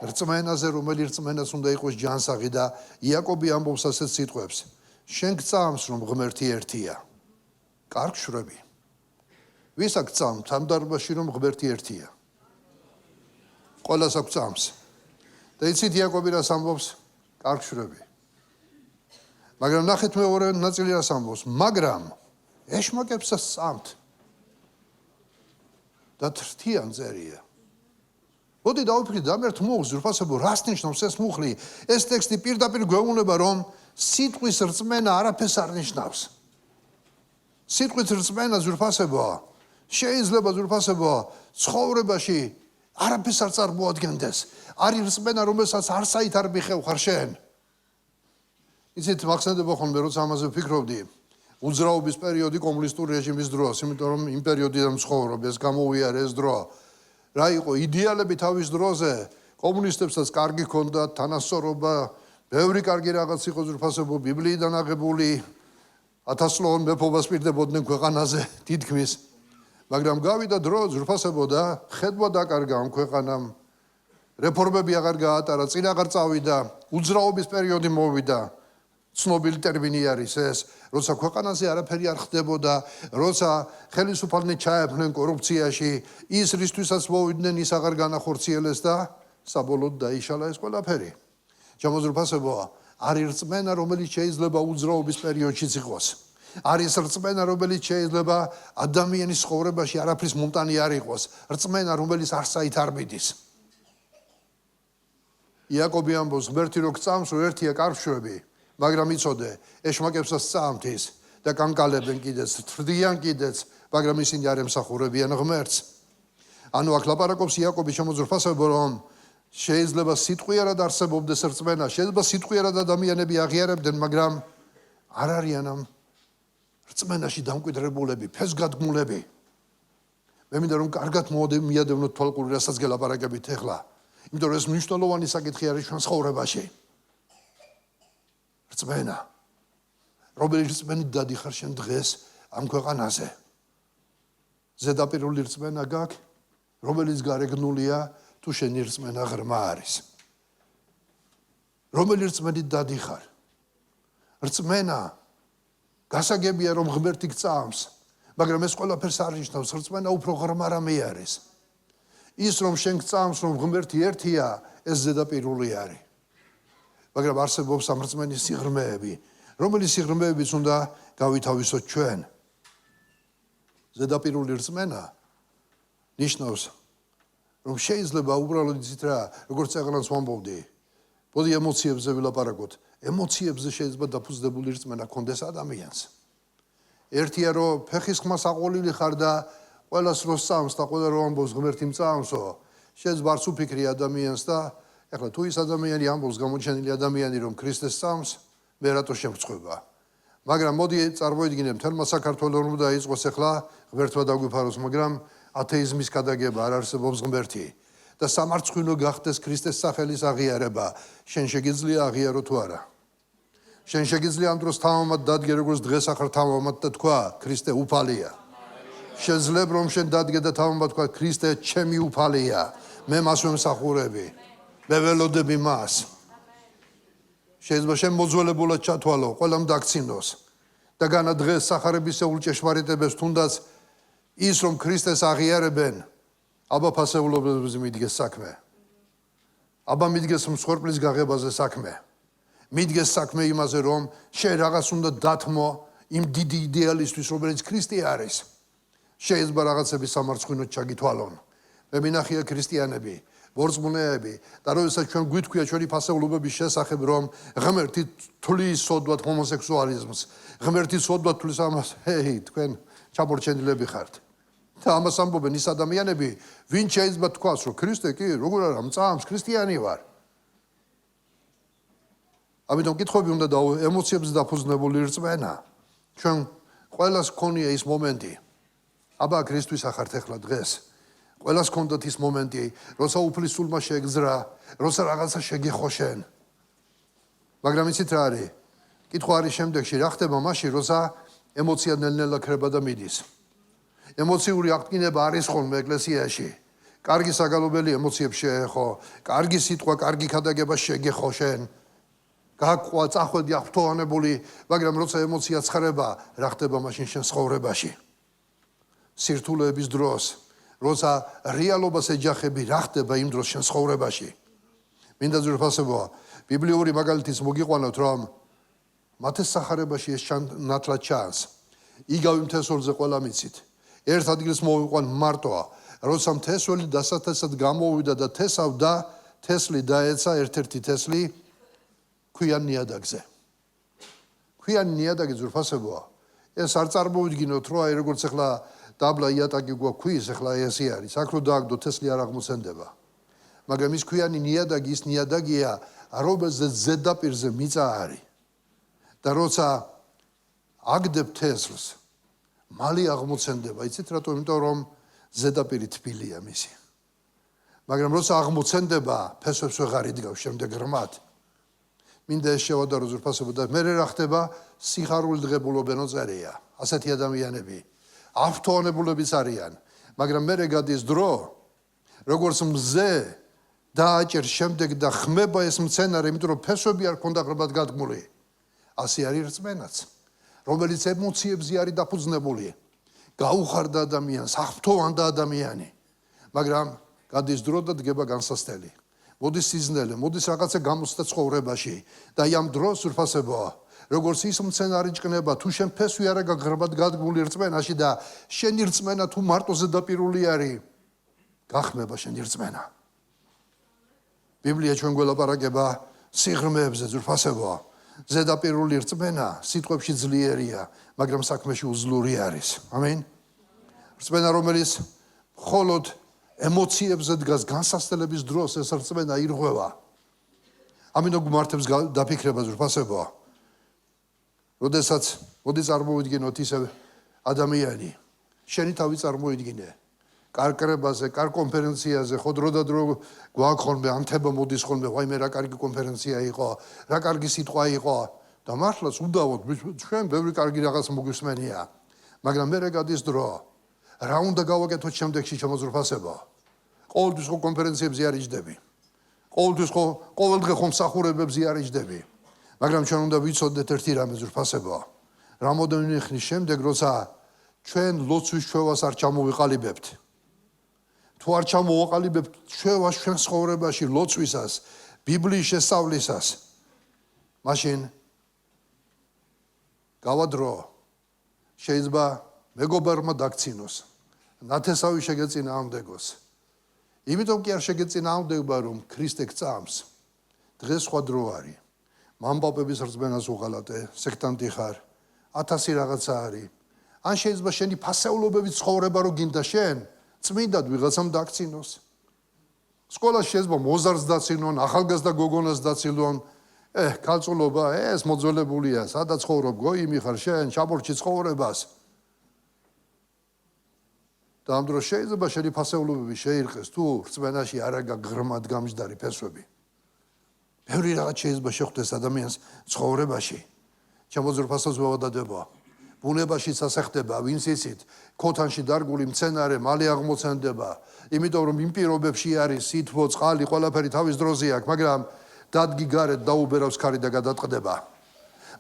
რწმენაზე, რომელიც რწმენას უნდა იყოს ჯანსაღი და იაკობი ამბობს ასეთ სიტყვებს. შენ გწამს, რომ ღმერთი ერთია. კარგ შრები. ვის აქ წამთ ამ დარბაზში, რომ ღმერთი ერთია? ყველას აქ წამს. და იცით იაკობი რას ამბობს? კარგ შრები. მაგრამ ნახეთ მეორე ნაწილი რას ამბობს? მაგრამ ეშმაკებსაც წამთ. და თრთიან წერია. მოდი დავიფიქრეთ ამერთ მოუხს ზრფასებო, რას ნიშნავს ეს მუხლი? ეს ტექსტი პირდაპირ გვეუბნება, რომ სიტყვის რწმენა არაფერს არ ნიშნავს. სიტყვის რწმენა ზრფასებო, შეიძლება ზრფასებო, ცხოვრებაში არაფერს არ წარმოადგენდეს. არის რწმენა, რომელსაც არ საით არ მიხევ ხარ შენ. იცით, მახსენდება ხოლმე, როცა ამაზე ვფიქრობდი, უძრაობის პერიოდი კომუნისტური რეჟიმის დროს, იმიტომ რომ იმ პერიოდიდან ვცხოვრობ, ეს გამოვიარე ეს დრო. რა იყო იდეალები თავის დროზე, კომუნისტებსაც კარგი ჰქონდათ თანასწორობა, ბევრი კარგი რაღაც იყო ზრფასებო, ბიბლიიდან აღებული, 1000-ლოვან მეფობას პირდებოდნენ ქვეყანაზე თითქმის. მაგრამ გავიდა დრო ზრფასებო და ხედვა დაკარგა ამ ქვეყანამ. რეფორმები აღარ გაატარა, წინ აღარ წავიდა, უძრაობის პერიოდი მოვიდა. ცნობილი ტერმინი არის ეს, როცა ქვეყანაზე არაფერი არ ხდებოდა, როცა ხელისუფალნი ჩაეფნენ კორუფციაში, ის რისთვისაც მოვიდნენ, ის აღარ განახორციელეს და საბოლოოდ დაიშალა ეს ყველაფერი. შემოზრფასებო, არის რწმენა, რომელიც შეიძლება უძრაობის პერიოდშიც იყოს. არის რწმენა, რომელიც შეიძლება ადამიანის ცხოვრებაში არაფრის მომტანი არ იყოს. რწმენა, რომელიც არსაით არ მიდის. იაკობი ამბობს, ღმერთი რო გწამს, რო ერთია კარგ-შრები, მაგრამ იცოდე, ეშმაკებსაც წამთ ის და კანკალებენ კიდეც, თრდიან კიდეც, მაგრამ ისინი არ ემსახურებიან ღმერთს. ანუ აქ ლაპარაკობს იაკობი შემოძრფასებო, რომ შეიძლება სიტყვიერად არსებობდეს რწმენა, შეიძლება სიტყვიერად ადამიანები აღიარებდნენ, მაგრამ არ არიან ამ რწმენაში დამკვიდრებულები, ფესგადგმულები. მე მინდა რომ კარგად მიადევნოთ თვალყური, რასაც გელაპარაკებით ახლა. იმიტომ რომ ეს მნიშვნელოვანი საკითხი არის ჩვენ ცხოვრებაში. რწმენა. რომელი რწმენით დადიხარ შენ დღეს ამ ქვეყანაზე? ზედაპირული რწმენა გაქვს, რომელიც გარეგნულია, თუ შენი რწმენა ღრმა არის. რომელი რწმენით დადიხარ? რწმენა გასაგებია რომ ღმერთი გწამს, მაგრამ ეს ყველაფერს არ ნიშნავს, რწმენა უფრო ღრმა რამე არის. ის რომ შენ გწამს, რომ ღმერთი ერთია, ეს ზედაპირული არის. მაგრამ არსებობს ამ რწმენის სიღრმეები, რომელი სიღრმეებიც უნდა გავითავისოთ ჩვენ. ზედაპირული რწმენა ნიშნავს, რომ შეიძლება უბრალოდ იცით რა, როგორც წეღლანს ვამბობდი, მოდი ემოციებზე ვილაპარაკოთ. ემოციებზე შეიძლება დაფუძნებული რწმენა ჰქონდეს ადამიანს. ერთია რომ ფეხის ხმა საყოლილი ხარ და ყველას რო სწამს და ყველა რო ამბობს ღმერთი მწამსო, შეიძლება არც უფიქრი ადამიანს და ეხლა თუ ის ადამიანი ამბობს გამოჩენილი ადამიანი რომ ქრისტეს სწამს, მე რატო შემწყვება. მაგრამ მოდი წარმოიდგინე მთელმა საქართველოს რომ დაიწყოს ეხლა ღმერთმა დაგვიფაროს, მაგრამ ათეიზმის გადაგება არ არსებობს ღმერთი და სამარცხვინო გახდეს ქრისტეს სახელის აღიარება. შენ შეგიძლია აღიარო თუ არა? შენ შეგიძლია ამ დროს თამამად დადგე როგორც დღეს ახარ თამამად და თქვა ქრისტე უფალია. შეძლებ რომ შენ დადგე და თამამად თქვა ქრისტე ჩემი უფალია, მე მას ვემსახურები, მე ველოდები მას. შეიძლება შენ მოძველებულად ჩათვალო, ყველამ დაგცინოს და განა დღეს სახარებისეულ ჭეშმარიტებებს თუნდაც ის რომ ქრისტეს აღიარებენ, აბა ფასეულობებზე მიდგეს საქმე. აბა მიდგეს მსხვერპლის გაღებაზე საქმე. მიდგეს საქმე იმაზე რომ შენ რაღაც უნდა დათმო იმ დიდი იდეალისტვის რომელიც ქრისტე არის. შეიძლება რაღაცები სამარცხვინოდ ჩაგითვალონ. მე მინახია ქრისტიანები, ბორწმუნეები და როდესაც ჩვენ გვითქვია ჩვენი ფასეულობების შესახებ რომ ღმერთი თulis სოდვათ ჰომოსექსუალიზმს, ღმერთი სოდვათ თulis ამას, თქვენ ჩამორჩენილები ხართ. და ამას ამბობენ ის ადამიანები, ვინ შეიძლება თქვას რომ ქრისტე კი როგორ არა მწამს, ქრისტიანი ვარ. ამიტომ კითხვები უნდა და ემოციებზე დაფუძნებული რწმენა. ჩვენ ყველას გქონია ის მომენტი. აბა ქრისტეს ახართ ახლა დღეს. ყველას ჰქონდათ ის მომენტი, როცა უფლისწულმა შეგზრა, როცა რაღაცა შეგეხო შენ. მაგრამ იცით რა არის? კითხვა არის შემდეგში, რა ხდება მაშინ, როცა ემოცია ნელ-ნელა ქრება და მიდის. ემოციური აღდგინება არის ხოლმე ეკლესიაში. კარგი საგალობელი ემოციებს შეეხო, კარგი სიტყვა, კარგი ქადაგება შეგეხო შენ. გააყვა, წახვედი აღფრთოვანებული, მაგრამ როცა ემოცია ცხრება, რა ხდება მაშინ შენ ცხოვრებაში? სირთულეების დროს, როცა რეალობას ეჯახები, რა ხდება იმ დროს შენ ცხოვრებაში? მინდა ძვირფასებოა, ბიბლიური მაგალითის მოგიყვანოთ, რომ მათეს სახარებაში ეს ნათლად ჩანს. იგავი მთესველზე ყველა მიცით. ერთ ადგილს მოვიყვან მარტოა, როცა მთესველი დასათესად გამოვიდა და თესავდა, თესლი დაეცა ერთ-ერთი თესლი ქვიან ნიადაგზე. ქვიან ნიადაგი ძვირფასებოა. ეს არ წარმოვიდგინოთ, რომ აი როგორც ახლა დაბლა იატაკი გვაქვს ქვის, ახლა ესე არის. აქ რო დააგდო თესლი არ აღმოცენდება. მაგრამ ის ქვიანი ნიადაგი ის ნიადაგია, რომელზეც ზედაპირზე მიწა არის. და როცა აგდებ თესლს, მალე აღმოცენდება. იცით რატომ? იმიტომ რომ ზედაპირი თბილია მისი. მაგრამ როცა აღმოცენდება, ფესვებს ვეღარ იდგავს შემდეგ ღრმად. მინდა ეს შევადარო ზურფასებო და მე რა ხდება? სიხარული დღებულობენო წერია. ასეთი ადამიანები ავთოანებულებიც არიან, მაგრამ მე გადის დრო, როგორც მზე დააჭერ შემდეგ და ხმება ეს მცენარე, იმიტომ რომ ფესვები არ ქონდა ღრმად გადგმული. ასე არის რწმენაც, რომელიც ემოციებზე არის დაფუძნებული. გაუხარდა ადამიანს, აღფრთოვანდა ადამიანი, მაგრამ გადის დრო და დგება განსასწრელი. მოდის სიზნელე, მოდის რაღაცა გამოსცდა ცხოვრებაში და ამ დროს ურფასებოა, როგორც ის მცენარე ჭკნება, თუ შენ ფესვი არა გაღრბად გადგმული რწმენაში და შენი რწმენა თუ მარტო ზედაპირული არის, გახმება შენი რწმენა. ბიბლია ჩვენ გველაპარაკება სიღრმეებზე, ურფასებოა. ზედაპირული რწმენა სიტყვებში ძლიერია, მაგრამ საქმეში უძლური არის. ამინ. რწმენა, რომელიც მხოლოდ ემოციებზე დგას განსასწრების დროს, ეს რწმენა ირღვევა. ამიტომ გმართებს დაფიქრება ზურფასებოა. როდესაც მოდი წარმოვიდგინოთ ისე ადამიანი, შენი თავი წარმოიდგინე. კარკრებაზე, კარ კონფერენციაზე, ხო დრო და დრო გვაქვს ხოლმე ანთება მოდის ხოლმე, ვაიმე რა კარგი კონფერენცია იყო, რა კარგი სიტყვა იყო და მართლაც უდავოდ ჩვენ ბევრი კარგი რაღაც მოგვისმენია, მაგრამ მე გადის დრო. რა უნდა გავაკეთოთ შემდეგში შემოძრფასება? ყოველთვის ხო კონფერენციებზე არ იჯდები. ყოველთვის ხო ყოველდღე ხო მსახურებებზე არ იჯდები. მაგრამ ჩვენ უნდა ვიცოდეთ ერთი რამე ზრფასება. რამოდენიმე ხნის შემდეგ, როცა ჩვენ ლოცვის ჩვევას არ ჩამოვიყალიბებთ. თუ არ ჩამოვიყალიბებთ ჩვევას ჩვენ ცხოვრებაში ლოცვისას, ბიბლიის შესწავლისას, მაშინ გავადრო შეიძლება მეგობარმა დაგცინოს. ნათესავი შეგეწინააღმდეგოს. იმიტომ კი არ შეგეწინააღმდება, რომ ქრისტე გწამს. დღეს სხვა დრო არის. მამბაპების რწმენას უღალატე, სექტანტი ხარ, 1000 რაღაცა არის. ან შეიძლება შენი ფასეულობებით ცხოვრება რო გინდა შენ, წმინდად ვიღაცამ დაგცინოს. სკოლაში შეიძლება მოზარდს დაცინონ, ახალგაზრდა გოგონას დაცინონ. ქალწულობა, ეს მოძველებულია, სადაც ცხოვრობ, გოიმი ხარ შენ, ჩაბორჩი ცხოვრებას. და ამ დროს შეიძლება შენი ფასეულობები შეირყეს, თუ რწმენაში არ აგა ღრმად გამჯდარი ფესვები. ბევრი რაღაც შეიძლება შეხვდეს ადამიანს ცხოვრებაში. ჩემოძრფასოს ვავადდება. ბუნებაშიც ასე ხდება, ვინც იცით, ქოთანში დარგული მცენარე მალე აღმოცენდება, იმიტომ რომ იმ პირობებში არის სითბო, წყალი, ყველაფერი თავის დროზე აქვს, მაგრამ დადგი გარეთ დაუბერავს ქარი და გადატყდება.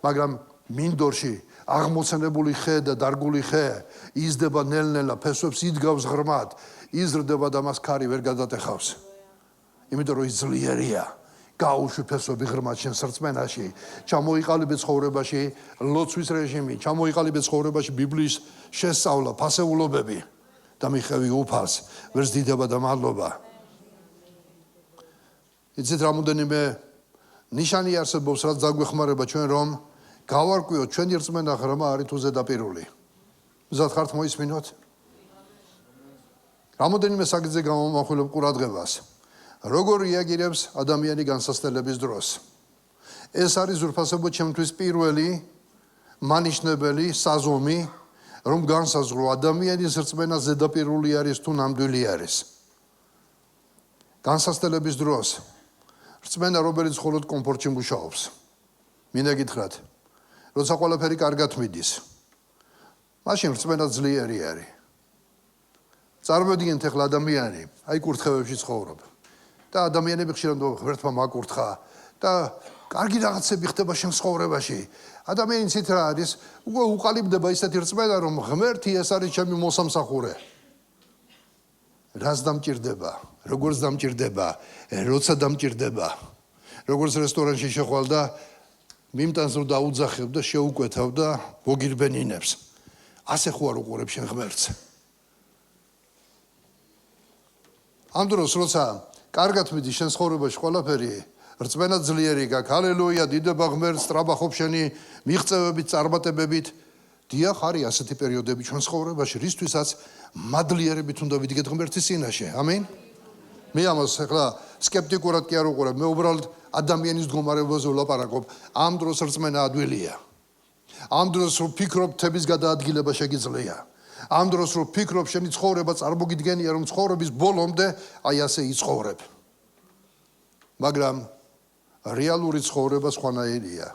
მაგრამ მინდორში აღმოცენებული ხე და დარგული ხე იზრდება ნელ-ნელა, ფესვებს იდგავს ღრმად, იზრდება და მას ქარი ვერ გადატეხავს. იმიტომ რომ ის ძლიერია. გაუშვი ფესვები ღრმად შენ სრწმენაში, ჩამოიყალიბე ცხოვრებაში ლოცვის რეჟიმი, ჩამოიყალიბე ცხოვრებაში ბიბლიის შესწავლა, ფასეულობები და მიხევი უფალს, ვერც დიდება და მადლობა. იცით რამოდენიმე ნიშანი არსებობს, რაც დაგვეხმარება ჩვენ რომ გავარკვიოთ ჩვენი რწმენა ღრმა არის თუ ზედაპირული. მზად ხართ მოისმინოთ? რამოდენიმე საკითხზე გამომახვილებ ყურადღებას. როგორ რეაგირებს ადამიანი განსასწრების დროს? ეს არის ზურფასებო ჩემთვის პირველი მანიშნებელი საზომი, რომ განსაზღვრო ადამიანის რწმენა ზედაპირული არის თუ ნამდვილი არის. განსასწრების დროს რწმენა რომელიც მხოლოდ კომფორტში მუშაობს. მინდა გითხრათ, როცა ყველაფერი კარგად მიდის, მაშინ რწმენა ძლიერი არის. წარმოვიდგინეთ ახლა ადამიანი, აი კურთხევებში ცხოვრობს. და ადამიანები ხშირად ღმერთმა მაკურთხა და კარგი რაღაცები ხდება შენ ცხოვრებაში. ადამიანიც ით რა არის, უკვე უყალიბდება ისეთი რწმენა, რომ ღმერთი ეს არის ჩემი მოსამსახურე. რას დამჭირდება, როგორც დამჭირდება, როცა დამჭირდება. როგორც რესტორანში შეხვალ და მიმტანს რომ დაუძახებ და შეუკვეთავ და მოგირბენინებს. ასე ხო არ უყურებ შენ ღმერთს. ამ დროს როცა კარგად მიდის შენ ცხოვრებაში ყველაფერი, რწმენა ძლიერი გაქვს. ჰალელუია, დიდება ღმერთს, ტრაბახობ შენი მიღწევებით, წარმატებებით. დიახ, არის ასეთი პერიოდები ჩვენ ცხოვრებაში, რისთვისაც მადლიერებით უნდა ვიდგეთ ღმერთის წინაშე. ამინ. მე ამას ახლა სკეპტიკურად კი არ უყურებ, მე უბრალოდ ადამიანის მდგომარეობაზე ვლაპარაკობ. ამ დროს რწმენა ადვილია. ამ დროს რომ ფიქრობ, თების გადაადგილება შეგიძლია. ამ დროს რომ ფიქრობ, შენი ცხოვრება წარმოგიდგენია, რომ ცხოვრების ბოლომდე აი ასე იცხოვრებ. მაგრამ რეალური ცხოვრება სხვანაირია.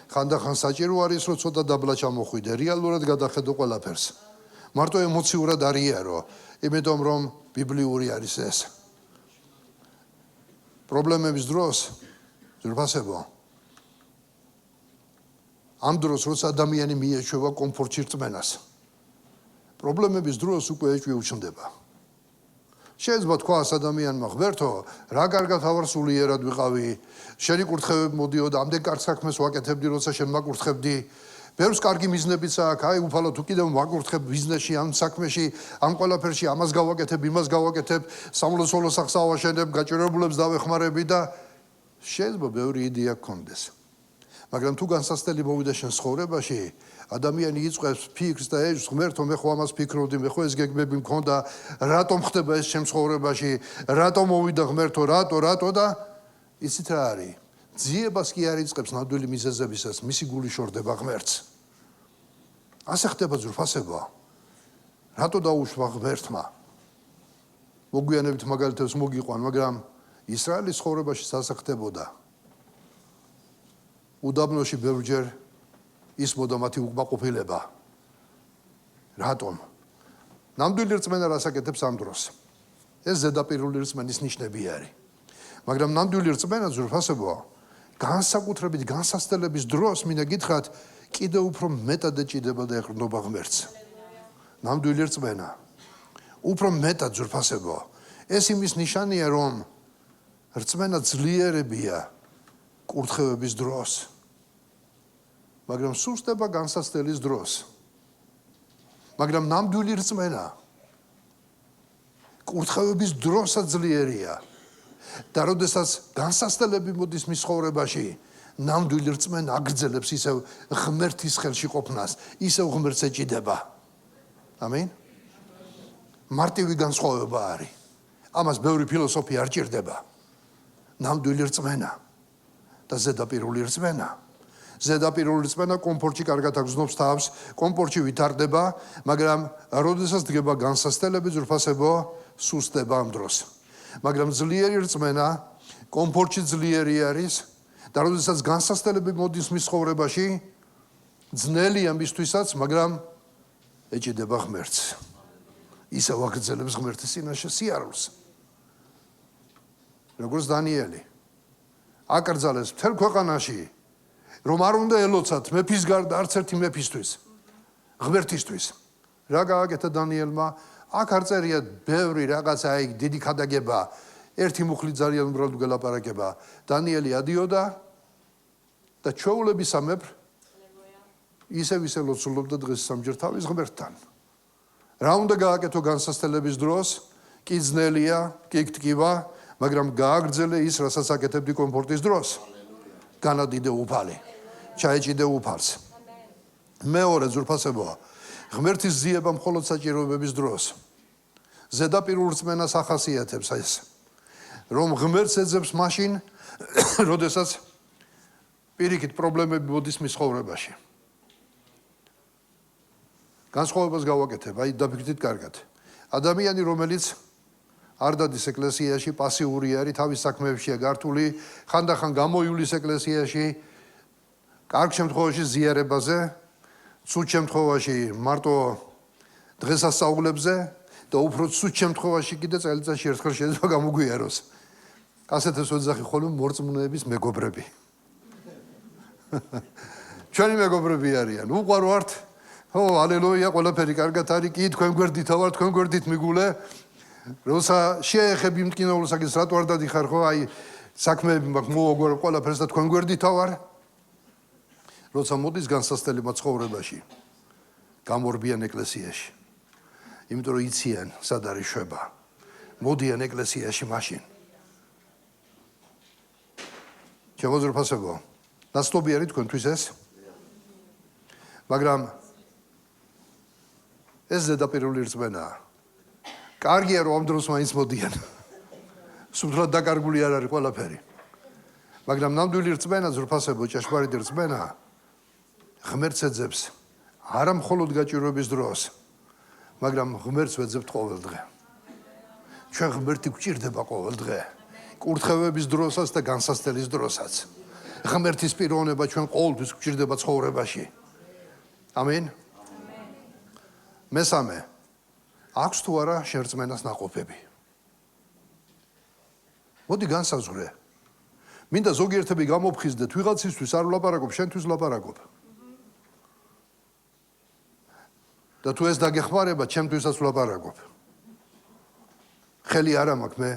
ხანდახან საჭირო არის, რომ ცოტა დაბლა ჩამოხვიდე, რეალურად გადახედო ყველაფერს. მარტო ემოციურად არიარო, იმიტომ რომ ბიბლიური არის ეს. პრობლემების დროს ზრფასებო. ამ დროს როცა ადამიანი მიეჩვევა კომფორტში რწმენას. პრობლემების დროს უკვე ეჭვი უჩნდება. შეიძლება თქვას ადამიანმა, ღმერთო, რა კარგად ავარ სულიერად ვიყავი, შენი კურთხევები მოდიოდა, ამდენ კარგ საქმეს ვაკეთებდი, როცა შენ მაკურთხებდი. ბევრს კარგი მიზნებიც აქვს, აი უფალო თუ კიდევ მაკურთხებ ბიზნესში, ამ საქმეში, ამ ყველაფერში, ამას გავაკეთებ, იმას გავაკეთებ, სამლოცველო სახლს ავაშენებ, გაჭირებულებს დავეხმარები და შეიძლება ბევრი იდეა გქონდეს. მაგრამ თუ განსასწრელი მოვიდა შენ ცხოვრებაში, ადამიანი იწყებს ფიქრს და ეჭვს, ღმერთო, მე ხო ამას ფიქრობდი, მე ხო ეს გეგმები მქონდა, რატომ ხდება ეს ჩემ ცხოვრებაში, რატომ მოვიდა ღმერთო, რატო და იცით რა არის? ძიებას კი არ იწყებს ნამდვილი მიზეზებისას, მისი გული შორდება ღმერთს. ასე ხდება ძრფასება. რატო დაუშვა ღმერთმა? მოგვიანებით მაგალითებს მოგიყვან, მაგრამ ისრაელის ცხოვრებაში ასე ხდებოდა. უდაბნოში ბევრჯერ ისმოდა მათი უკმაყოფილება. რატომ? ნამდვილი რწმენა რას აკეთებს ამ დროს? ეს ზედაპირული რწმენის ნიშნები არის. მაგრამ ნამდვილი რწმენა ძრფასებაა. განსაკუთრებით განსასწრების დროს მინდა გითხრათ, კიდევ უფრო მეტად ეჭიდება და ეყრდნობა ღმერთს. ნამდვილი რწმენა. უფრო მეტად ძრფასებაა. ეს იმის ნიშანია, რომ რწმენა ძლიერებია კურთხევების დროს. მაგრამ სუსტება განსასწრების დროს. მაგრამ ნამდვილი რწმენა კურთხევების დროსაც ძლიერია. და როდესაც განსასწრები მოდის მის ცხოვრებაში, ნამდვილი რწმენა აგრძელებს ისევ ღმერთის ხელში ყოფნას, ისევ ღმერთს ეჭიდება. ამინ. მარტივი განსხვავება არის. ამას ბევრი ფილოსოფია არ ჭირდება. ნამდვილი რწმენა და ზედაპირული რწმენა. ზედაპირული რწმენა კომფორტში კარგად აგზნობს თავს, კომფორტში ვითარდება, მაგრამ როდესაც დგება განსასწრები ძრფასებო, სუსტდება ამ დროს. მაგრამ ძლიერი რწმენა კომფორტში ძლიერი არის და როდესაც განსასწრები მოდის მის ცხოვრებაში, ძნელია მისთვისაც, მაგრამ ეჭიდება ღმერთს. ისევ აგრძელებს ღმერთის წინაშე სიარულს. როგორც დანიელი აკრძალეს მთელ ქვეყანაში, რომ არ უნდა ელოცათ მეფის გარდა არც ერთი მეფისთვის, ღმერთისთვის. რა გააკეთა დანიელმა? აქ არ წერია ბევრი რაღაცა, აი დიდი ქადაგება, ერთი მუხლი ძალიან უბრალოდ გელაპარაკება. დანიელი ადიოდა და ჩვეულების სამეფ ისევ ლოცულობდა დღეს სამჯერ თავის ღმერთთან. რა უნდა გააკეთო განსასწრების დროს? კი ძნელია, კი გტკივა, მაგრამ გააგრძელე ის, რასაც აკეთებდი კომფორტის დროს. განადიდე უფალი. ჩაეჭიდე უფალს. მეორე ძრფასებაა. ღმერთის ძიება მხოლოდ საჭიროებების დროს. ზედაპირულ რწმენას ახასიათებს ეს, რომ ღმერთს ეძებს მაშინ, როდესაც პირიქით პრობლემები მოდის მის ცხოვრებაში. განსხვავებას გავაკეთებ, აი დაფიქრდით კარგად. ადამიანი, რომელიც არ დადის ეკლესიაში, პასიური არის, თავის საქმეებშია გართული, ხანდახან გამოივლის ეკლესიაში, კარგ შემთხვევაში ზიარებაზე, ცუდ შემთხვევაში მარტო დღესასწაულებზე და უფრო ცუდ შემთხვევაში კიდე წელიწადში ერთხელ შეიძლება გამოგვიაროს. ასეთებს ვეძახი ხოლმე მორწმუნეების მეგობრები. ჩვენი მეგობრები არიან. უყვარ ვართ. ო, ალელუია, ყველაფერი კარგად არის. კი, თქვენ გვერდით ვარ, თქვენ გვერდით მიგულე. როცა შეეხები მტკივნეულსაკის რატო არ დადიხარ ხო? აი, საქმეები მაქვს, მოვაგორებ ყველაფერს და თქვენ გვერდით ვარ. როცა მოდის განსასწრელი მაცხოვრებაში, გამორბიან ეკლესიაში. იმიტომ რომ იციან, სად არის შვება. მოდიან ეკლესიაში მაშინ. შემოძრფასებო, ნაცნობი არის თქვენთვის ეს? მაგრამ ეს ზედაპირული რწმენაა. კარგია რომ ამ დროს მაინც მოდიან. სულთად დაკარგული არ არის ყველაფერი. მაგრამ ნამდვილი რწმენა, ზრფასებო, ჭეშმარიტი რწმენა ღმერთს ეძებს არა მხოლოდ გაჭირვების დროს, მაგრამ ღმერთს ვეძებთ ყოველ დღე. ჩვენ ღმერთი გვჭირდება ყოველ დღე. კურთხევების დროსაც და განსასწრელის დროსაც. ღმერთის პიროვნება ჩვენ ყოველთვის გვჭირდება ცხოვრებაში. ამინ. მესამე, აქვს თუ არა შენ რწმენას ნაყოფები? მოდი განსაზღვრე. მინდა ზოგიერთები გამოფხიზდეთ, ვიღაცისთვის არ ვლაპარაკობ, შენთვის ვლაპარაკობ. და თუ ეს დაგეხმარება, ჩემთვისაც ვლაპარაკობ. ხელი არ მაქვს მე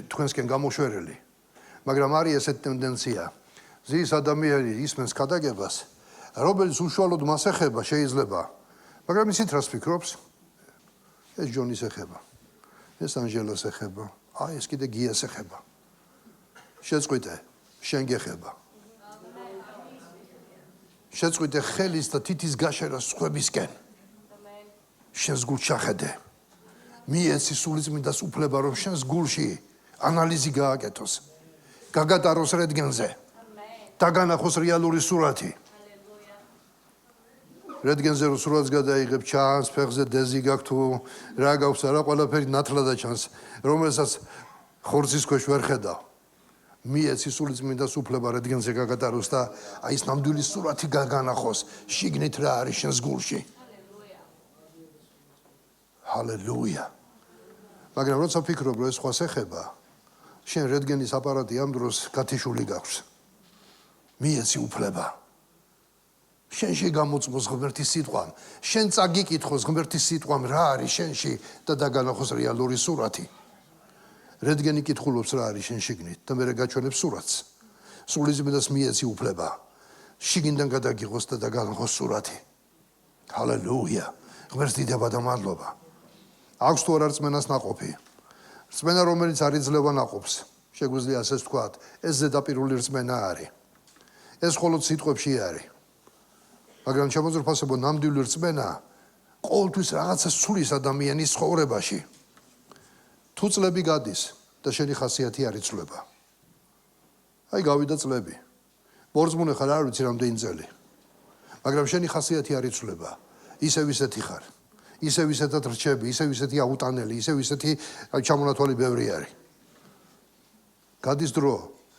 თქვენსკენ გამოშვერელი. მაგრამ არის ესეთი ტენდენცია. ზის ადამიანი ისმენს ქადაგებას, რომელიც უშუალოდ მას ეხება შეიძლება. მაგრამ ისიც რას ფიქრობს? ეს ჯონის ეხება. ეს ანჟელას ეხება. აი ეს კიდე გიას ეხება. შეწყვიტე, შენ გეხება. შეწყვიტე ხელის და თითის გაშერას სხვებისკენ. შენს გულს ჩახედე. მიეცი სულიწმიდას უფლება, რომ შენს გულში ანალიზი გააკეთოს. გაგატაროს რენტგენზე. დაგანახოს რეალური სურათი. რენტგენზე რო სურათს გადაიღებ, ჩანს ფეხზე დეზი გაქვს თუ რა გაქვს, არა ყველაფერი ნათლადად ჩანს, რომელსაც ხორცის ქვეშ ვერ ხედავ. მიეცი სულიწმიდას უფლება რენტგენზე გაგატაროს და აი ეს ნამდვილი სურათი გაგანახოს, შიგნით რა არის შენს გულში. ჰალელუია. მაგრამ როცა ფიქრობ, რომ ეს სხვას ეხება, შენ რენტგენის აპარატი ამ დროს გათიშული გაქვს. მიეცი უფლება. შენში გამოწმოს ღმერთის სიტყვამ, შენ წაგიკითხოს ღმერთის სიტყვამ რა არის შენში და დაგანახოს რეალური სურათი. რენტგენი კითხულობს რა არის შენ შიგნით და მერე გაჩვენებს სურათს. სულიწმიდას მიეცი უფლება. შიგნიდან გადაგიღოს და დაგანახოს სურათი. ჰალელუია. ღმერთს დიდება და მადლობა. აქვს თუ არა რწმენას ნაყოფი? რწმენა, რომელიც არ იძლევა ნაყოფს, შეგვიძლია ასეც ვთქვათ, ეს ზედაპირული რწმენა არის. ეს მხოლოდ სიტყვებში არის. მაგრამ შემოძრფასებო, ნამდვილი რწმენა ყოველთვის რაღაცას ცulis ადამიანის ცხოვრებაში. თუ წლები გადის და შენი ხასიათი არ იცვლება. აი გავიდა წლები. მორწმუნე ხარ, არ ვიცი რამდენი წელი. მაგრამ შენი ხასიათი არ იცვლება. ისევ ისეთი ხარ. ისევ ისეთად რჩები, ისევ ისეთი აუტანელი, ისევ ისეთი ჩამონათვალი ბევრი არის. გადის დრო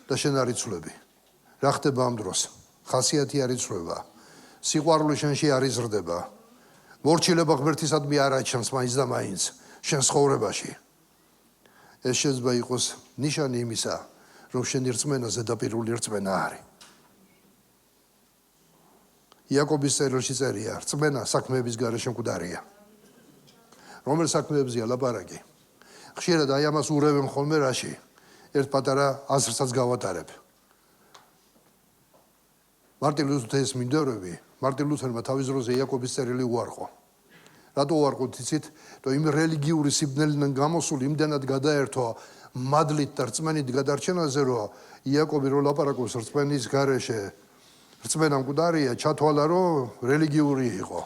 და შენ არ იცვლები. რა ხდება ამ დროს? ხასიათი არ იცვლება. სიყვარული შენში არ იზრდება. მორჩილება ღმერთისადმი არ აჩანს მაინც და მაინც შენ ცხოვრებაში. ეს შეიძლება იყოს ნიშანი იმისა, რომ შენი რწმენა ზედაპირული რწმენა არის. იაკობის წერილში წერია, რწმენა საქმეების გარეშე მკვდარია. რომელ საქმეებზია ლაპარაკი? ხშირად აი ამას ურევენ ხოლმე რაში? ერთ პატარა აზრსაც გავატარებ. მარტინ ლუთერის მინდორები, მარტინ ლუთერმა თავის დროზე იაკობის წერილი უარყო. რატო უარყო იცით? თუ იმ რელიგიური სიბნელიდან გამოსული იმდანად გადაერთო მადლით და რწმენით გადარჩენაზე, რომ იაკობი რო ლაპარაკობს რწმენის გარეშე, რწმენა მკვდარია, ჩათვალა რომ რელიგიური იყო.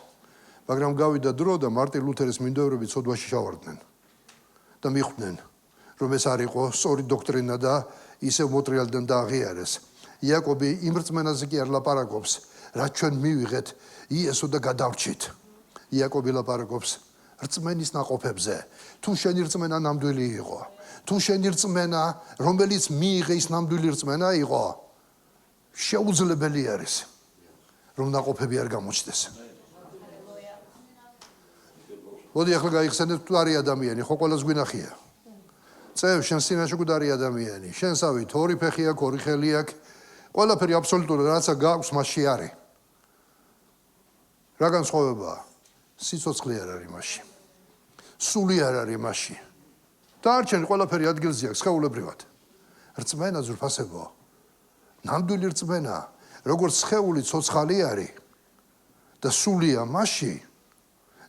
მაგრამ გავიდა დრო და მარტინ ლუთერის მინდორები ცოდვაში ჩავარდნენ და მიხვდნენ, რომ ეს არ იყო სწორი დოქტრინა და ისევ მოტრიალდნენ და აღიარეს. იაკობი იმ რწმენაზე კი არ ლაპარაკობს, რაც ჩვენ მივიღეთ იესო და გადავრჩით. იაკობი ლაპარაკობს რწმენის ნაყოფებზე. თუ შენი რწმენა ნამდვილი იყო, თუ შენი რწმენა, რომელიც მიიღე ის ნამდვილი რწმენა იყო, შეუძლებელი არის, რომ ნაყოფები არ გამოჩნდეს. მოდი ახლა გაიხსენეთ მკვდარი ადამიანი, ხო ყველას გვინახია. წევ შენ სინაში მკვდარი ადამიანი, შენსავით ორი ფეხი აქვს, ორი ხელი აქვს, ყველაფერი აბსოლუტურად რაცა გაქვს მასში არის. რა განსხვავებაა? სიცოცხლე არ არის მასში. სული არ არის მასში. დარჩენი ყველაფერი ადგილზე აქვს, სხეულებრივად. რწმენა ძვირფასებო. ნამდვილი რწმენა, როგორც სხეული ცოცხალი არის და სულია მასში.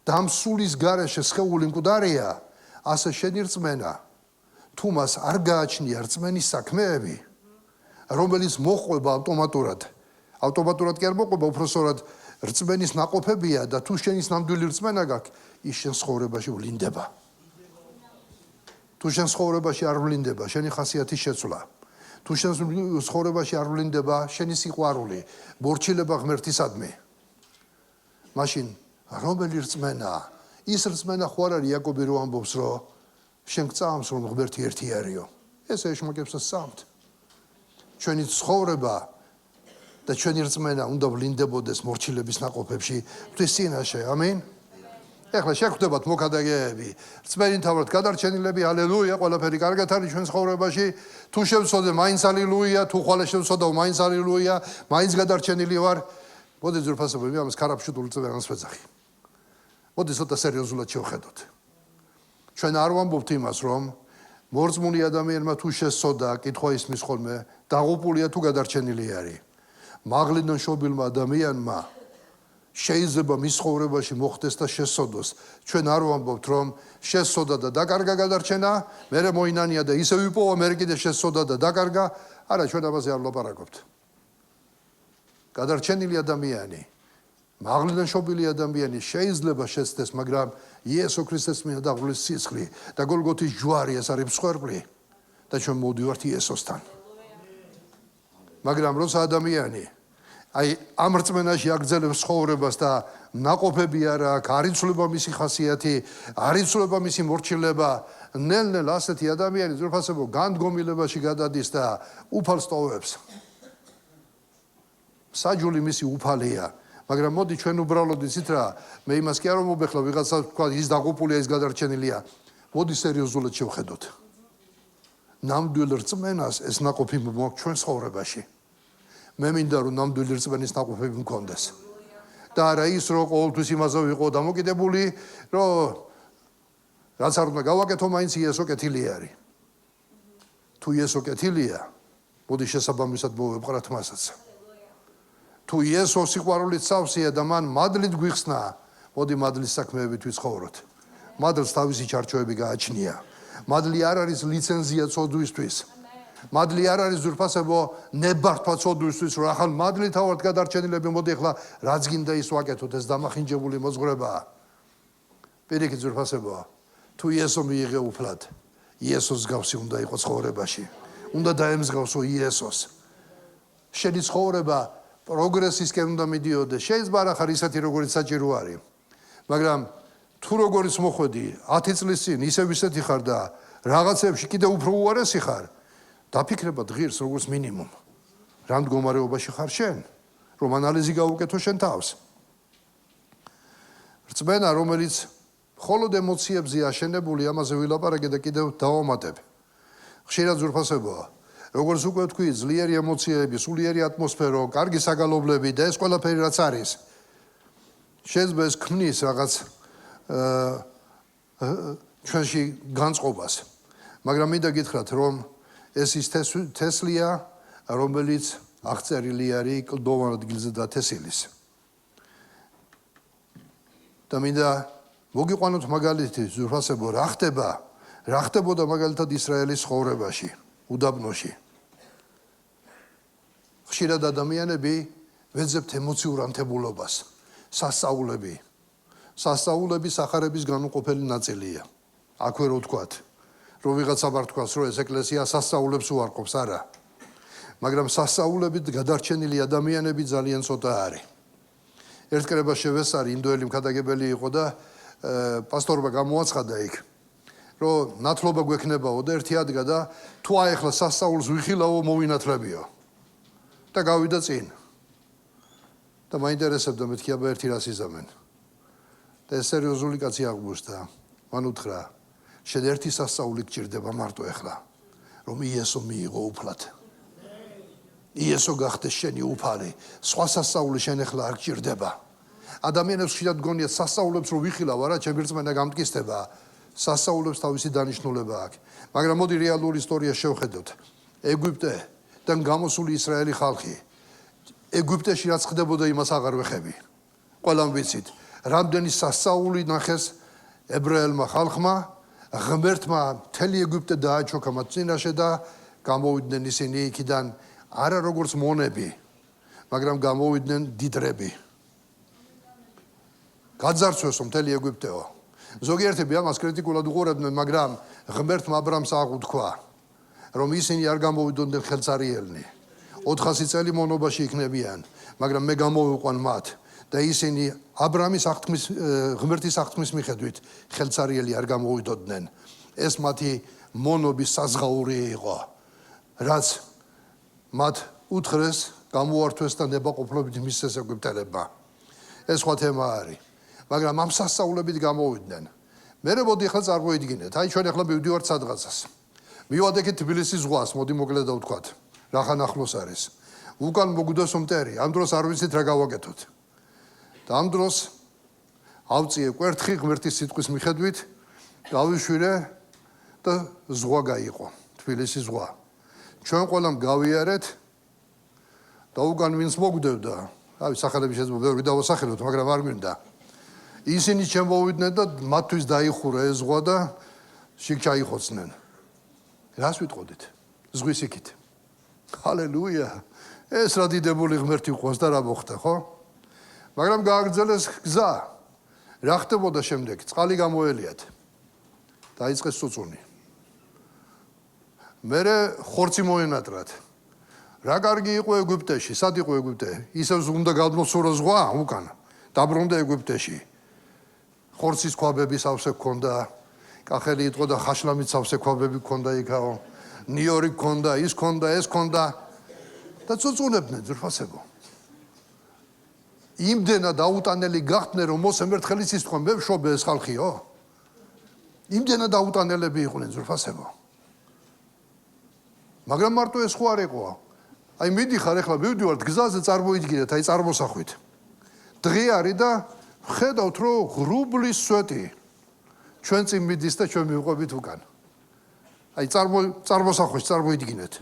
და ამ სულის გარეშე სხეული მკვდარია, ასე შენი რწმენა, თუ მას არ გააჩნია რწმენის საქმეები, რომელიც მოყვება ავტომატურად კი არ მოყვება, უბრალოდ რწმენის ნაყოფებია და თუ შენის ნამდვილი რწმენა გაქვს, ის შენ ცხოვრებაში ვლინდება. თუ შენ ცხოვრებაში არ ვლინდება, შენი ხასიათის შეცვლა. თუ შენ ცხოვრებაში არ ვლინდება, შენი სიყვარული, მორჩილება ღმერთისადმი. მაშინ რომელი რწმენაა? ის რწმენა ხო არ არის იაკობი რო ამბობს, რომ შენ გწამს, რომ ღმერთი ერთი არისო. ეს ეშმაკებს სწამთ. ჩვენი ცხოვრება და ჩვენი რწმენა უნდა ვლინდებოდეს მორჩილების ნაყოფებში ღვთის წინაშე. ამინ. ეხლა შეხვდებათ მოქადაგეები, რწმენით თავად გადარჩენილები, ალელუია, ყველაფერი კარგად არის ჩვენ ცხოვრებაში. თუ შევწოდე, მაინც ალელუია, თუ ხვალე შევწოდო, მაინც ალელუია, მაინც გადარჩენილი ვარ. მოდი ძვირფასებები ამას ქარაფშუტული წვენას ვეძახი. მოდი ცოტა სერიოზულად შევხედოთ. ჩვენ არ ვამბობთ იმას, რომ მორწმუნე ადამიანმა თუ შესწოდა, კითხვა ისმის ხოლმე, დაღუპულია თუ გადარჩენილი არის. მაღლიდან შობილმა ადამიანმა შეიძლება მის ცხოვრებაში მოხდეს და შესწოდოს. ჩვენ არ ვამბობთ, რომ შესწოდა და დაკარგა გადარჩენა, მერე მოინანია და ისე ვიპოვა, მერე კიდე შესწოდა და დაკარგა. არა, ჩვენ ამაზე არ ვლაპარაკობთ. გადარჩენილი ადამიანი, მაღლიდან შობილი ადამიანი შეიძლება შეცდეს, მაგრამ იესო ქრისტეს მიერ დაღუპვის სისხლი და გოლგოთის ჯვარი ეს არის მსხვერპლი და ჩვენ მოვდივართ იესოსთან. მაგრამ როცა ადამიანი აი ამ რწმენაში აგრძელებს ცხოვრებას და ნაყოფები არ აქვს, არ იცვლება მისი ხასიათი, არ იცვლება მისი მორჩილება, ნელ-ნელ ასეთი ადამიანი ძვირფასებო განდგომილებაში გადადის და უფალს ტოვებს. საჯული მისი უფალია, მაგრამ მოდი ჩვენ უბრალოდ იცით რა, მე იმას კი არ მომბეხლა ვიღაცა თქვა ის დაღუპულია, ის გადარჩენილია. მოდი სერიოზულად შევხედოთ. ნამდვილ რწმენას ეს ნაყოფი მოაქვს ჩვენ ცხოვრებაში. მე მინდა რომ ნამდვილი რწმენის ნაყოფები მქონდეს. და არა ის რომ ყოველთვის იმაზე ვიყო დამოკიდებული, რომ რაც არ უნდა გავაკეთო, მაინც იესო კეთილი არის. თუ იესო კეთილია, მოდი შესაბამისად მოვეპყრათ მასაც. თუ იესო სიყვარულით სავსეა და მან მადლით გვიხსნა, მოდი მადლის საქმეებით ვიცხოვროთ. მადლს თავისი ჩარჩოები გააჩნია. მადლი არ არის ლიცენზია ცოდვისთვის. მადლი არ არის ძვირფასებო ნებართვა ცოდვისთვის, რომ ახლა მადლით ავართ გადარჩენილები, მოდი ახლა რაც გინდა ის ვაკეთოთ, ეს დამახინჯებული მოძღვრებაა. პირიქით ძვირფასებო, თუ იესო მიიღე უფლად, იესოს გავსი უნდა იყოს ცხოვრებაში. უნდა დაემსგავსო იესოს. შენი ცხოვრება პროგრესისკენ უნდა მიდიოდეს. შეიძლება არ ახარ ისეთი როგორც საჭირო არის. მაგრამ თუ როგორც მოხვედი 10 წლის წინ ისევ ისეთი ხარ და რაღაცებში კიდე უფრო უარესი ხარ, დაფიქრება ღირს როგორც მინიმუმ. რა მდგომარეობაში ხარ შენ? რომ ანალიზი გაუკეთო შენ თავს. რწმენა, რომელიც მხოლოდ ემოციებზე აშენებული, ამაზე ვილაპარაკე და კიდევ დავამატებ. ხშირად ძვირფასებაა. როგორც უკვე ვთქვი, ძლიერი ემოციები, სულიერი ატმოსფერო, კარგი საგალობლები და ეს ყველაფერი რაც არის. შეიძლება ეს ქმნის რაღაც ჩვენში განწყობას. მაგრამ მინდა გითხრათ, რომ ეს ის თესლია, რომელიც აღწერილი არის კლდოვან ადგილზე დათესილის. და მინდა მოგიყვანოთ მაგალითი, ზურფასებო, რა ხდებოდა მაგალითად ისრაელის ცხოვრებაში, უდაბნოში. ხშირად ადამიანები ვეძებთ ემოციურ ანთებულობას, სასწაულები სახარების განუყოფელი ნაწილია. აქვე რო ვთქვათ, რომ ვიღაცა არ თქვას, რომ ეს ეკლესია სასწაულებს უარყოფს, არა. მაგრამ სასწაულებით გადარჩენილი ადამიანები ძალიან ცოტა არის. ერთ კრებას შევესარი, ინდოელი მქადაგებელი იყო და პასტორმა გამოაცხადა იქ, რომ ნათლობა გვექნებაო და ერთი ადგა და თუ აეხლა სასწაულს ვიხილავო მოვინათლებიო. და გავიდა წინ. და მაინტერესებდა მეთქი აბა ერთი რას იზამენ. და ეს სერიოზული კაცი აღმოჩნდა. მან უთხრა, შენ ერთი სასწაული გჭირდება მარტო ეხლა, რომ იესო მიიღო უფლად. იესო გახდეს შენი უფალი, სხვა სასწაული შენ ეხლა არ გჭირდება. ადამიანებს ხშირად გონიათ სასწაულებს რომ ვიხილავ, არა, ჩემი რწმენა გამტკიცდება, სასწაულებს თავისი დანიშნულება აქვს. მაგრამ მოდი რეალური ისტორია შევხედოთ. ეგვიპტედან გამოსული ისრაელი ხალხი ეგვიპტეში რაც ხდებოდა იმას აღარ ვეხები. ყველამ ვიცით, რამდენი სასწაული ნახეს ებრაელმა ხალხმა, ღმერთმა მთელი ეგვიპტე დააჩოქა მათ წინაშე და გამოვიდნენ ისინი იქიდან არა როგორც მონები, მაგრამ გამოვიდნენ დიდრები. გაძარცვეს მთელი ეგვიპტეო. ზოგიერთები ამას კრიტიკულად უყურებდნენ, მაგრამ ღმერთმა აბრამს აღუთქვა, რომ ისინი არ გამოვიდოდნენ ხელწარიელნი. 400 წელი მონობაში იქნებიან, მაგრამ მე გამოვიყვან მათ და ისინი აბრამის აღთქმის ღმერთის აღთქმის მიხედვით ხელწარიელი არ გამოვიდოდნენ. ეს მათი მონობის საზღაური იყო, რაც მათ უთხრეს, გამოართვეს და ნებაყოფლობით მისცეს ეგვიპტელებმა. ეს სხვა თემა არის, მაგრამ ამ სასწაულებით გამოვიდნენ. მერე მოდი ახლა წარმოიდგინეთ, აი ჩვენ ახლა მივდივართ სადღაცას. მივადექით თბილისის ზღვას, მოდი მოკლედ დავთქვათ. რახან ახლოს არის. უკან მოგვიდოს მტერი, ამ დროს არ ვიცით რა გავაკეთოთ. და ამ დროს ავწიე კვერთხი ღმერთის სიტყვის მიხედვით, გავიშვირე და ზღვა გაიყო, თბილისის ზღვა. ჩვენ ყველამ გავიარეთ და უკან ვინც მოგვდევდა, აი სახელები შეიძლება ბევრი დავასახელოთ, მაგრამ არ მინდა. ისინი შემოვიდნენ და მათთვის დაიხურა ეს ზღვა და შიგ ჩაიხოცნენ. რას ვიტყოდით? ზღვის იქით. ჰალელუია. ეს რა დიდებული ღმერთი ყავს და რა მოხდა, ხო? მაგრამ გააგრძელეს გზა. რა ხდებოდა შემდეგ? წყალი გამოელიათ. დაიწყეს წუწუნი. მერე ხორცი მოენატრათ. რა კარგი იყო ეგვიპტეში, სად იყო ეგვიპტე? ისევ უნდა გადმოსურო ზღვა უკან. დაბრუნდა ეგვიპტეში. ხორცის ქვაბები სავსე ქონდა, კახელი იყო და ხაშლამით სავსე ქვაბები ქონდა იქაო. ნიორი ქონდა, ის ქონდა, ეს ქონდა და წუწუნებდნენ ძრფასებო. იმდენად აუტანელი გახდნენ, რომ მოსემ ერთხელ იცის თქვენ, მე ვშობე ეს ხალხიო. იმდენად აუტანელები იყვნენ ძრფასებო. მაგრამ მარტო ეს ხო არ იყო. აი მიდიხარ ახლა მივდივართ გზაზე წარმოიდგინეთ, აი წარმოსახვით. დღე არის და ხედავთ რომ ღრუბლის სვეტი ჩვენ წინ მიდის და ჩვენ მივყვებით უკან. აი წარმოსახვით წარმოიდგინეთ.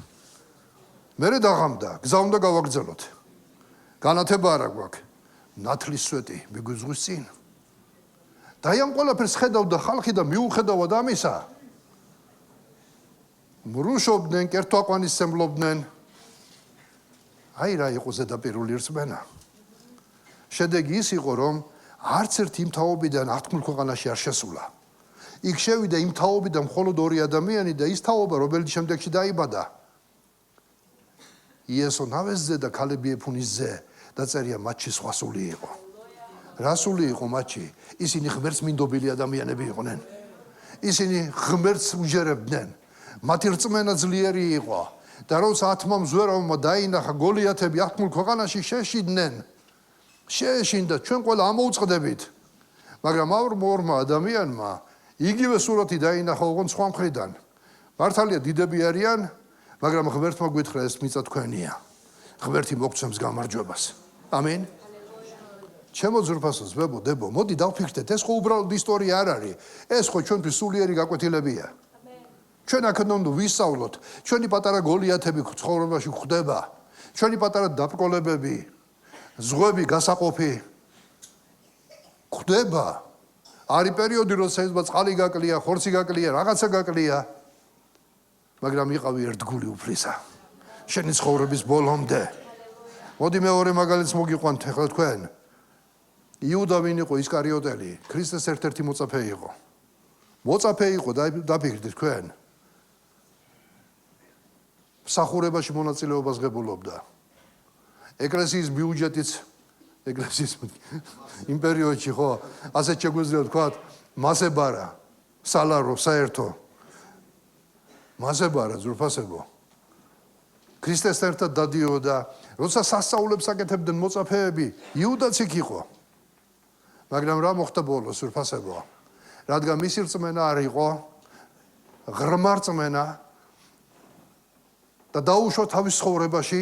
მერე დაღამდა, გზა უნდა გავაგრძელოთ. განათება არა გვაქვს. ნათლის სვეტი მიგვიზღვის წინ. და აი ამ ყველაფერს ხედავდა ხალხი და მიუხედავად ამისა მრუშობდნენ, კერთვაყვანისმცემლობდნენ. აი რა იყო ზედაპირული რწმენა. შედეგი ის იყო, რომ არც ერთ იმ თაობიდან ათქმულ ქვეყანაში არ შესულა. იქ შევიდა იმ თაობიდან მხოლოდ 2 ადამიანი და ის თაობა, რომელიც შემდეგში დაიბადა. იესო ნავესზე და ქალები ეფუნის ზე დაწერია მათში სხვა სული იყო. რა სული იყო მათში? ისინი ღმერთს მინდობილი ადამიანები იყვნენ. ისინი ღმერთს უჯერებდნენ. მათი რწმენა ძლიერი იყო და როცა ათმა მზვერავმა დაინახა გოლიათები ათქმულ ქვეყანაში შეშინდნენ. შეეშინდა, ჩვენ ყველა ამოუწყდებით. მაგრამ ორმა ადამიანმა იგივე სურათი დაინახა ოღონდ სხვა მხრიდან. მართალია დიდები არიან, მაგრამ ღმერთმა გვითხრა ეს მიწა თქვენია. ღმერთი მოგცემს გამარჯვებას. ამინ. ჩემო ძრფასოს, ბებო, დებო, მოდი დავფიქრდეთ, ეს ხო უბრალოდ ისტორია არ არის. ეს ხო ჩვენთვის სულიერი გაკვეთილებია. ჩვენ აქედან უნდა ვისწავლოთ, ჩვენი პატარა გოლიათები ცხოვრებაში გვხდება, ჩვენი პატარა დაბრკოლებები, ზღვები, გასაყოფი გვხდება. არის პერიოდი, როცა შეიძლება წყალი გაკლია, ხორცი გაკლია, რაღაცა გაკლია, მაგრამ იყავი ერთგული უფლისა. შენი ცხოვრების ბოლომდე. მოდი მეორე მაგალითს მოგიყვანთ ახლა თქვენ. იუდა ვინ იყო ისკარიოტელი? ქრისტეს ერთ-ერთი მოწაფე იყო. მოწაფე იყო, დაფიქრდით თქვენ. მსახურებაში მონაწილეობას ღებულობდა. ეკლესიის ბიუჯეტიც ეკლესიის იმ პერიოდში ხო, ასე შეგვიძლია ვთქვათ, მასებარა სალარო, საერთო. მასება რა ზურფასებო. ქრისტესთან ერთად დადიოდა, როცა სასწაულებს აკეთებდნენ მოწაფეები, იუდაც იქ იყო. მაგრამ რა მოხდა ბოლოს ზურფასებო? რადგან მისი რწმენა არ იყო, ღრმა რწმენა და დაუშვა თავის ცხოვრებაში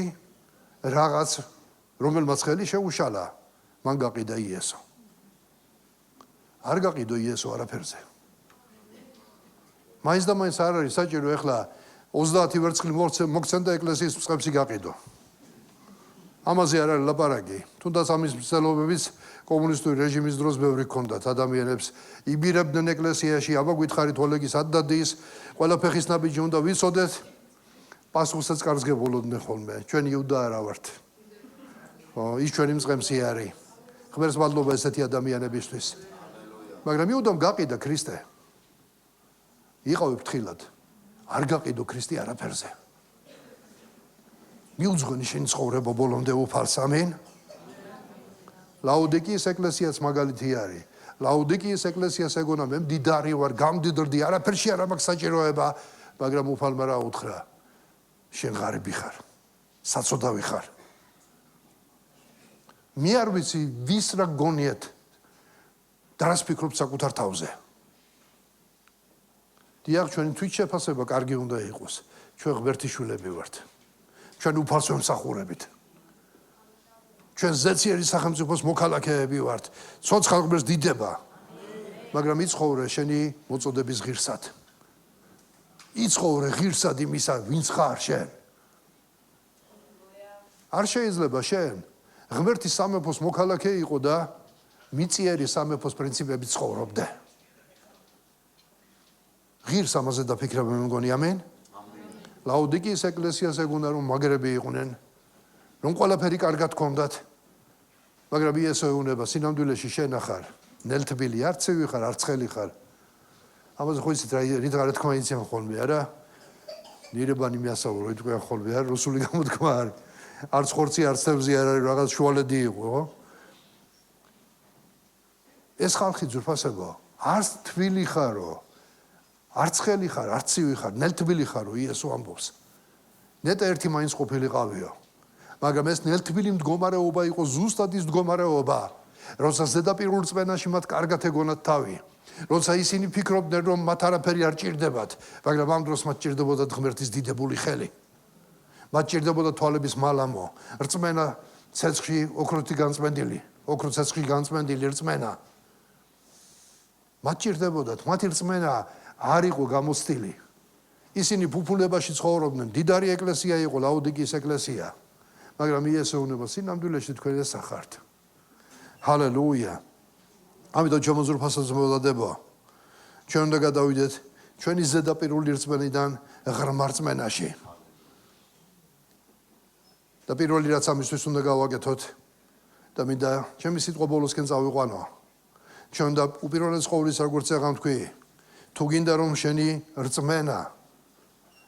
რაღაც, რომელმაც ხელი შეუშალა, მან გაყიდა იესო. არ გაყიდო იესო არაფერზე. მაინც და მაინც არ არის საჭირო ეხლა 30 ვერცხლი მოგცემ და ეკლესიის მსგავსი გაყიდო. ამაზე არ არის ლაპარაკი. თუნდაც ამის მცდელობებიც კომუნისტური რეჟიმის დროს ბევრი ჰქონდათ ადამიანებს. იბირებდნენ ეკლესიაში, აბა გითხარით ოლეგის ადდადის, ყველა ფეხის ნაბიჯი უნდა ვიცოდეთ. პასუხსაც კარგს გებულობდნენ ხოლმე. ჩვენ იუდა არა ვართ. ის ჩვენი მწყემსი არის. ღმერთს მადლობა ესეთი ადამიანებისთვის. მაგრამ იუდამ გაყიდა ქრისტე. იყავი ფრთხილად. არ გაყიდო ქრისტე არაფერზე. მიუძღვენი შენი ცხოვრება ბოლომდე უფალს, ამინ. ლაოდიკიის ეკლესიაც მაგალითი არის. ლაოდიკიის ეკლესიას ეგონა მე მდიდარი ვარ, გამდიდრდი, არაფერში არ მაქვს საჭიროება, მაგრამ უფალმა რა უთხრა? შენ ღარიბი ხარ, საწოდავი ხარ. მე არ ვიცი ვის რა გონიათ დრას ფიქრობ საკუთარ თავზე. დიახ, ჩვენი თვითშეფასება კარგი უნდა იყოს. ჩვენ ღმერთის შვილები ვართ. ჩვენ უფალს ვემსახურებით. ჩვენ ზეციერი სახელმწიფოს მოქალაქეები ვართ. ცოცხალ ღმერთს დიდება. მაგრამ იცხოვრე შენი მოწოდების ღირსად. იცხოვრე ღირსად იმისა, ვინც ხარ შენ. არ შეიძლება შენ ღმერთის სამეფოს მოქალაქე იყო და მიწიერი სამეფოს პრინციპებით ცხოვრობდე. ღირს ამაზე დაფიქრება მე მგონი, ამენ. ლაოდიკიის ეკლესიას ეგუნა რომ მაგრები იყვნენ, რომ ყველაფერი კარგად ჰქონდათ, მაგრამ იესო ეუბნება, სინამდვილეში შენ ახარ ნელთბილი, არ ცივი ხარ, არ ცხელი ხარ. ამაზე ხო იცით რა თქმა იციან ხოლმე, არა? ნირებანი მიასაურო, იტყვიან ხოლმე, არა? რუსული გამოთქმა არის. არც ხორცი, არც თევზი არ არის, რაღაც შუალედი იყო, ხო? ეს ხალხი ძვირფასებო, არც თბილი ხარო, არც ცხელი ხარ, არც ცივი ხარ, ნელთბილი ხარო, იესო ამბობს. ნეტა ერთი მაინც ყოფილიყავიო. მაგრამ ეს ნელთბილი მდგომარეობა იყო ზუსტად ის მდგომარეობა, როცა ზედაპირულ რწმენაში მათ კარგად ეგონათ თავი. როცა ისინი ფიქრობდნენ, რომ მათ არაფერი არ ჭირდებათ, მაგრამ ამ დროს მათ ჭირდებოდათ ღმერთის დიდებული ხელი. მათ ჭირდებოდა თვალების მალამო, რწმენა ცეცხლში ოქროთი განწმენდილი, ოქრო ცეცხლში განწმენდილი რწმენა. მათ ჭირდებოდათ, მათი რწმენა არ იყო გამოცდილი. ისინი ფუფულებაში ცხოვრობდნენ, დიდარი ეკლესია იყო ლაოდიკიის ეკლესია. მაგრამ იესო ეუბნება, სინამდვილეში თქვენ ეს ახართ. ჰალელუია. ამიტომ ჩვენ მოზრფასაც მოვადადებო. ჩვენ უნდა გადავიდეთ ჩვენი ზედაპირული რწმენიდან ღრმა რწმენაში. და პირველი რაც ამისთვის უნდა გავაკეთოთ და მინდა ჩემი სიტყვა ბოლოსკენ წავიყვანო. ჩვენ უნდა უპირველეს ყოვლისა როგორც აღარ თქვი, თუ გინდა რომ შენი რწმენა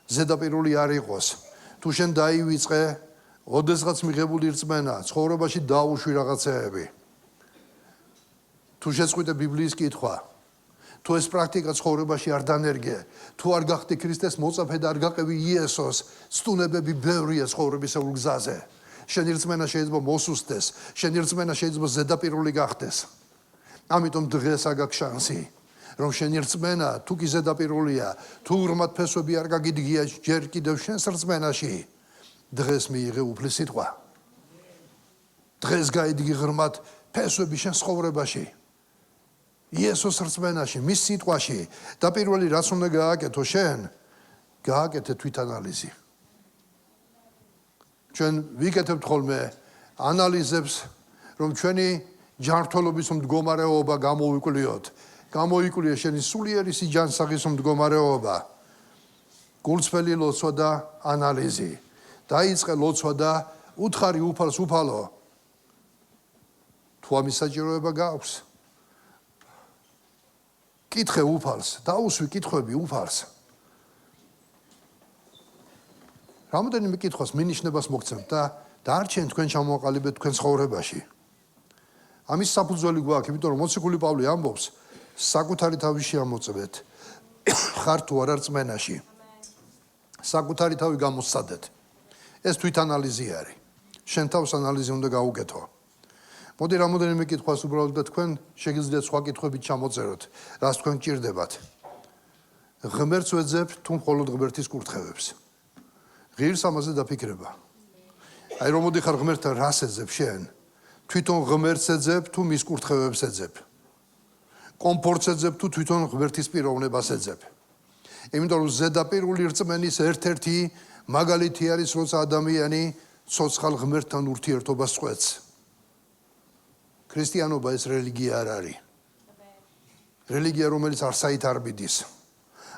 ზედაპირული არ იყოს, თუ შენ დაივიწყე ოდესღაც მიღებული რწმენა, ცხოვრებაში დაუშვი რაღაცეები. თუ შეწყვიტე ბიბლიის კითხვა, თუ ეს პრაქტიკა ცხოვრებაში არ დანერგე, თუ არ გახდი ქრისტეს მოწაფე და არ გაყევი იესოს, სტუნებები ბევრია ცხოვრებისეულ გზაზე. შენი რწმენა შეიძლება მოსუსტდეს, შენი რწმენა შეიძლება ზედაპირული გახდეს. ამიტომ დღეს აგაქვს შანსი, რომ შენი რწმენა თუ კი ზედაპირულია, თუ ღრმად ფესვები არ გაგიდგია ჯერ კიდევ შენს რწმენაში, დღეს მიიღე უფლის სიტყვა. დღეს გაიდგი ღრმად ფესვები შენს ცხოვრებაში. იესოს რწმენაში, მის სიტყვაში და პირველი რაც უნდა გააკეთო შენ, გააკეთე თვითანალიზი. ჩვენ ვიკეთებთ ხოლმე ანალიზებს, რომ ჩვენი ჯანმრთელობის მდგომარეობა გამოვიკვლიოთ. გამოიკვლიე შენი სულიერი სიჯანსაღის მდგომარეობა. გულწრფელი ლოცვა და ანალიზი. დაიწყე ლოცვა და უთხარი უფალს, უფალო, თუ ამის საჭიროება გაქვს. კითხე უფალს, დაუსვი კითხვები უფალს. რამოდენიმე კითხვას მინიშნებას მოგცემთ და დარჩენ თქვენ ჩამოაყალიბეთ თქვენ ცხოვრებაში. ამის საფუძველი გვაქვს, იმიტომ რომ მოციქული პავლე ამბობს, საკუთარი თავი შეამოწმეთ. ხარ თუ არა რწმენაში. საკუთარი თავი გამოსცადეთ. ეს თვითანალიზი არის. შენ თავს ანალიზი უნდა გაუკეთო. მოდი რამოდენიმე კითხვას უბრალოდ და თქვენ შეგიძლიათ სხვა კითხვებით ჩამოწეროთ, რას თქვენ გჭირდებათ. ღმერთს ვეძებ თუ მხოლოდ ღმერთის კურთხევებს. ღირს ამაზე დაფიქრება. აი რომ მოდიხარ ღმერთთან რას ეძებ შენ? თვითონ ღმერთს ეძებ თუ მის კურთხევებს ეძებ? კომფორტს ეძებ თუ თვითონ ღმერთის პიროვნებას ეძებ? იმიტომ რომ ზედაპირული რწმენის ერთ-ერთი მაგალითი არის, როცა ადამიანი ცოცხალ ღმერთთან ურთიერთობას წყვეტს. ქრისტიანობა ეს რელიგია არ არის. რელიგია, რომელიც არსაით არ მიდის.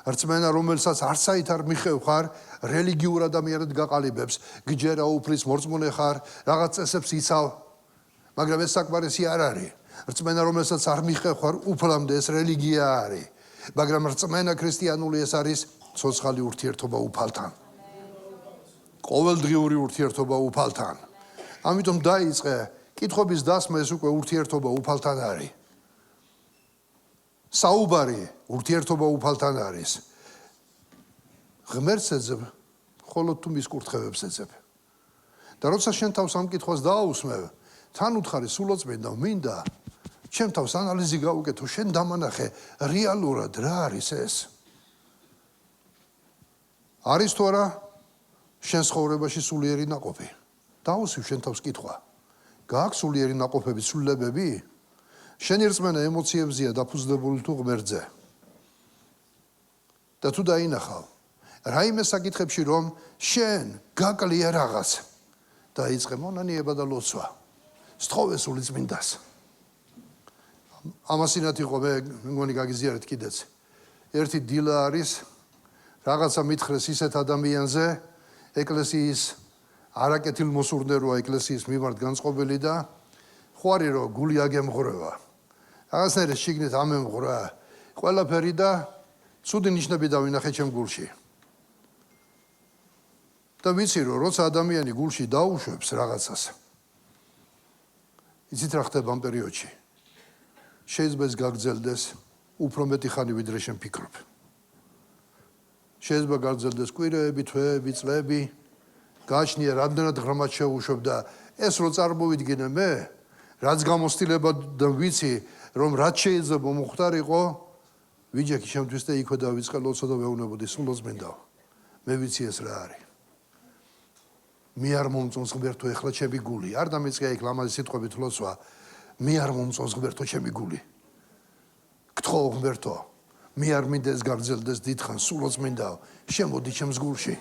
რწმენა, რომელსაც არსაით არ მიხევ ხარ, რელიგიურ ადამიანად გაყალიბებს, გჯერა უფლის მორწმუნე ხარ, რაღაც წესებს იცავ, მაგრამ ეს საკმარისი არ არის. რწმენა, რომელსაც არ მიხევ ხარ, უფლამდე ეს რელიგია არის. მაგრამ რწმენა ქრისტიანული ეს არის ცოცხალი ურთიერთობა უფალთან. ყოველდღიური ურთიერთობა უფალთან. ამიტომ დაიწყე კითხების დასმა ეს უკვე ურთიერთობა უფალთან არის. საუბარი ურთიერთობა უფალთან არის. ღმერთს ეძებ, ხოლო თუ მის კურთხევებს ეძებ. და როცა შენ თავს ამ კითხვას დააუსმევ, თან უთხარი სულოწმინდა მინდა ჩემ თავს ანალიზი გაუკეთო, შენ დამანახე რეალურად რა არის ეს? არის თუ არა შენ ცხოვრებაში სულიერი ნაყოფი? დაუსვი შენ თავს კითხვა. გააქვს სულიერი ნაყოფები, ცვლილებები? შენი რწმენა ემოციებზეა დაფუძნებული თუ ღმერთზე? და თუ დაინახავ რაიმე საკითხებში რომ შენ გაკლია რაღაც, დაიწყე მონანიება და ლოცვა. სთხოვე სული წმინდას. ამასინათ იყო მე მგონი გაგიზიარეთ კიდეც. ერთი დილა არის რაღაცა მითხრეს ისეთ ადამიანზე, ეკლესიის არაკეთილ მოსურნეროა ეკლესიის მიმართ განწყობილი და ხوارი რომ გული აგემღრევა. რაღაცნაირად შიგნით ამემღრა ყველაფერი და ცუდი ნიშნები დავინახე ჩემ გულში. და ვიცი რომ როცა ადამიანი გულში დაუშვებს რაღაცას, იცით რა ხდება ამ პერიოდში? შეიძლება ეს გაგრძელდეს უფრო მეტი ხანი ვიდრე შენ ფიქრობ. შეიძლება გაგრძელდეს კვირეები, თვეები, წლები. გააჩნია რამდენად ღრმად შეუშვებ და ეს რო წარმოვიდგინე მე, რაც გამოცდილება და ვიცი რომ რაც შეიძლება მომختارიყო, ვიჯექი შემთვის და იქვე დავიწყე ლოცვა და ვეუბნებოდი სულოწმინდაო. მე ვიცი ეს რა არის. მე არ მომწონს ღმერთო ეხლა ჩემი გული. არ დამიწყე იქ ლამაზი სიტყვებით ლოცვა. მე არ მომწონს ღმერთო ჩემი გული. გთხოვ ღმერთო, მე არ მინდა ეს გაგრძელდეს დიდხანს, სულოწმინდაო, შემოდი ჩემს გულში.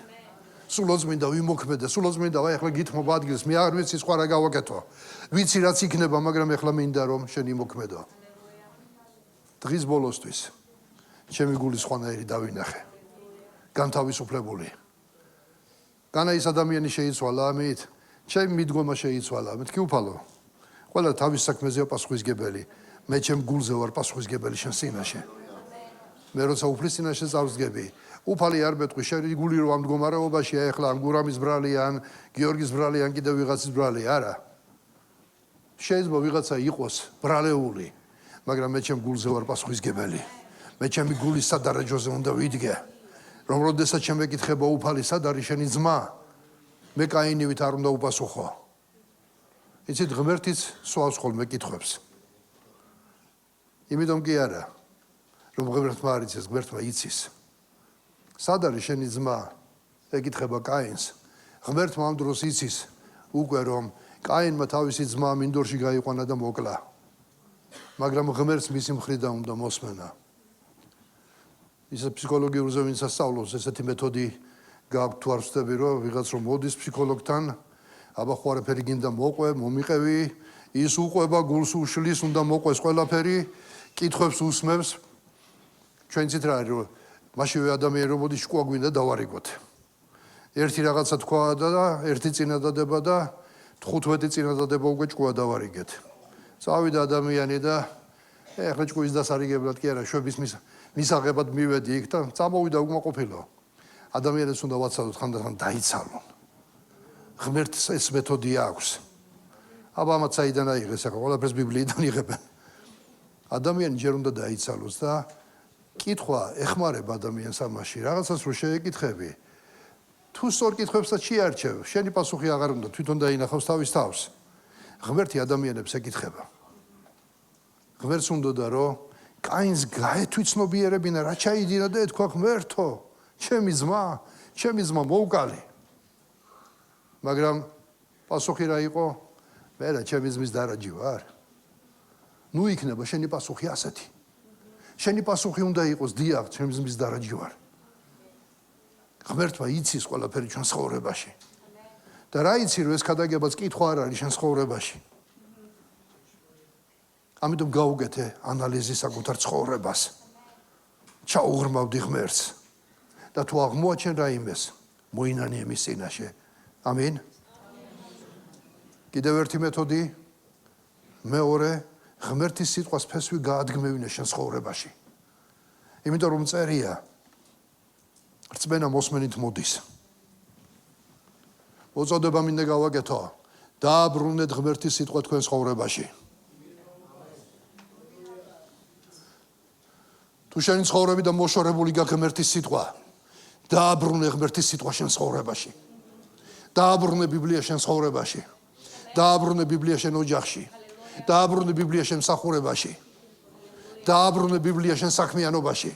სულოწმინდაო, იმოქმედე, სულოწმინდაო, აი ახლა გითმობა ადგილს, მე არ ვიცი სხვა რა გავაკეთო. ვიცი რაც იქნება, მაგრამ ახლა მინდა რომ შენ იმოქმედო. დღის ბოლოსთვის ჩემი გული სხვანაირი დავინახე. განთავისუფლებული. განა ის ადამიანი შეიცვალა ამით, ჩემი მიდგომა შეიცვალა, მეთქი უფალო. ყველა თავის საქმეზეა პასუხისგებელი. მე ჩემ გულზე ვარ პასუხისგებელი შენ წინაშე. მე როცა უფლის წინაშე წავსდგები, უფალი არ მეტყვი შენი გული რო ამ მდგომარეობაშია ეხლა ამ გურამის ბრალია ან გიორგის ბრალია ან კიდევ ვიღაცის ბრალია, არა. შეიძლება ვიღაცა იყოს ბრალეული, მაგრამ მე ჩემ გულზე ვარ პასუხისგებელი. მე ჩემი გულის სადარაჯოზე უნდა ვიდგე, რომ როდესაც ჩემ ეკითხება უფალი სად არის შენი ძმა, მე კაინივით არ უნდა უპასუხო. იცით ღმერთიც სვავს ხოლმე კითხვებს. იმიტომ კი არა, რომ ღმერთმა არ იცის, ღმერთმა იცის. სად არის შენი ძმა? ეკითხება კაინს. ღმერთმა ამ დროს იცის უკვე რომ კაინმა თავისი ძმა მინდორში გაიყვანა და მოკლა. მაგრამ ღმერთს მისი მხრიდან უნდა მოსმენა. ისე ფსიქოლოგიურზე ვინც ასწავლოს, ესეთი მეთოდი გააქვთ თუ არ ვცდები რომ ვიღაც რომ მოდის ფსიქოლოგთან, აბა ხوارფერი გინდა მოყვე, მომიყევი, ის უყვება გულს უშლის, უნდა მოყვეს ყველაფერი, კითხვებს უსმევს. ჩვენ ცით რა არის რომ მაშინვე ადამიანი რომ მოდის შკვა გვინდა დავარიგოთ. ერთი რაღაცა თქვა და ერთი წინადადება და 15 წინადადება უკვე ჭკუა დავარიგეთ. წავიდა ადამიანი და ეხლა ჭკუის დასარიგებლად კი არა, შვების მისაღებად მივედი იქ და წამოვიდა უკმაყოფილო. ადამიანებს უნდა ვაცადოთ ხანდახან დაიცალონ. ღმერთს ეს მეთოდი აქვს. აბა ამათ საიდან აიღეს ახლა ყველაფერს ბიბლიიდან იღებენ. ადამიანი ჯერ უნდა დაიცალოს და კითხვა ეხმარება ადამიანს ამაში, რაღაცას რო შეეკითხები. თუ სწორ კითხვებსაც შეარჩევ, შენი პასუხი აღარ უნდა თვითონ დაინახავს თავის თავს. ღმერთი ადამიანებს ეკითხება. ღმერთს უნდოდა რომ კაინს გაეთვითცნობიერებინა, რა ჩაიდინა და ეთქვა ღმერთო, ჩემი ძმა მოუკალი. მაგრამ პასუხი რა იყო? მერე ჩემი ძმის დარაჯი ვარ. ნუ იქნება შენი პასუხი ასეთი. შენი პასუხი უნდა იყოს დიახ, ჩემი ძმის დარაჯი ვარ. ღმერთმა იცის ყველაფერი ჩვენ ცხოვრებაში. და რა იცი რომ ეს ქადაგებაც კითხვა არ არის ჩვენ ცხოვრებაში. ამიტომ გაუგეთე ანალიზი საკუთარ ცხოვრებას. ჩაუღრმავდი ღმერთს და თუ აღმოაჩენ რაიმეს, მოინანიე მის წინაშე. ამინ. კიდევ ერთი მეთოდი, მეორე, ღმერთის სიტყვას ფესვი გაადგმევინე შენ ცხოვრებაში. იმიტომ რომ წერია რწმენა მოსმენით მოდის. მოწოდება მინდა გავაკეთო, დააბრუნეთ ღმერთის სიტყვა თქვენ ცხოვრებაში. თუ შენი ცხოვრებიდან მოშორებული გაქვს ღმერთის სიტყვა, დააბრუნე ღმერთის სიტყვა შენ ცხოვრებაში. დააბრუნე ბიბლია შენ ცხოვრებაში. დააბრუნე ბიბლია შენ ოჯახში. დააბრუნე ბიბლია შენ მსახურებაში. დააბრუნე ბიბლია შენ საქმიანობაში.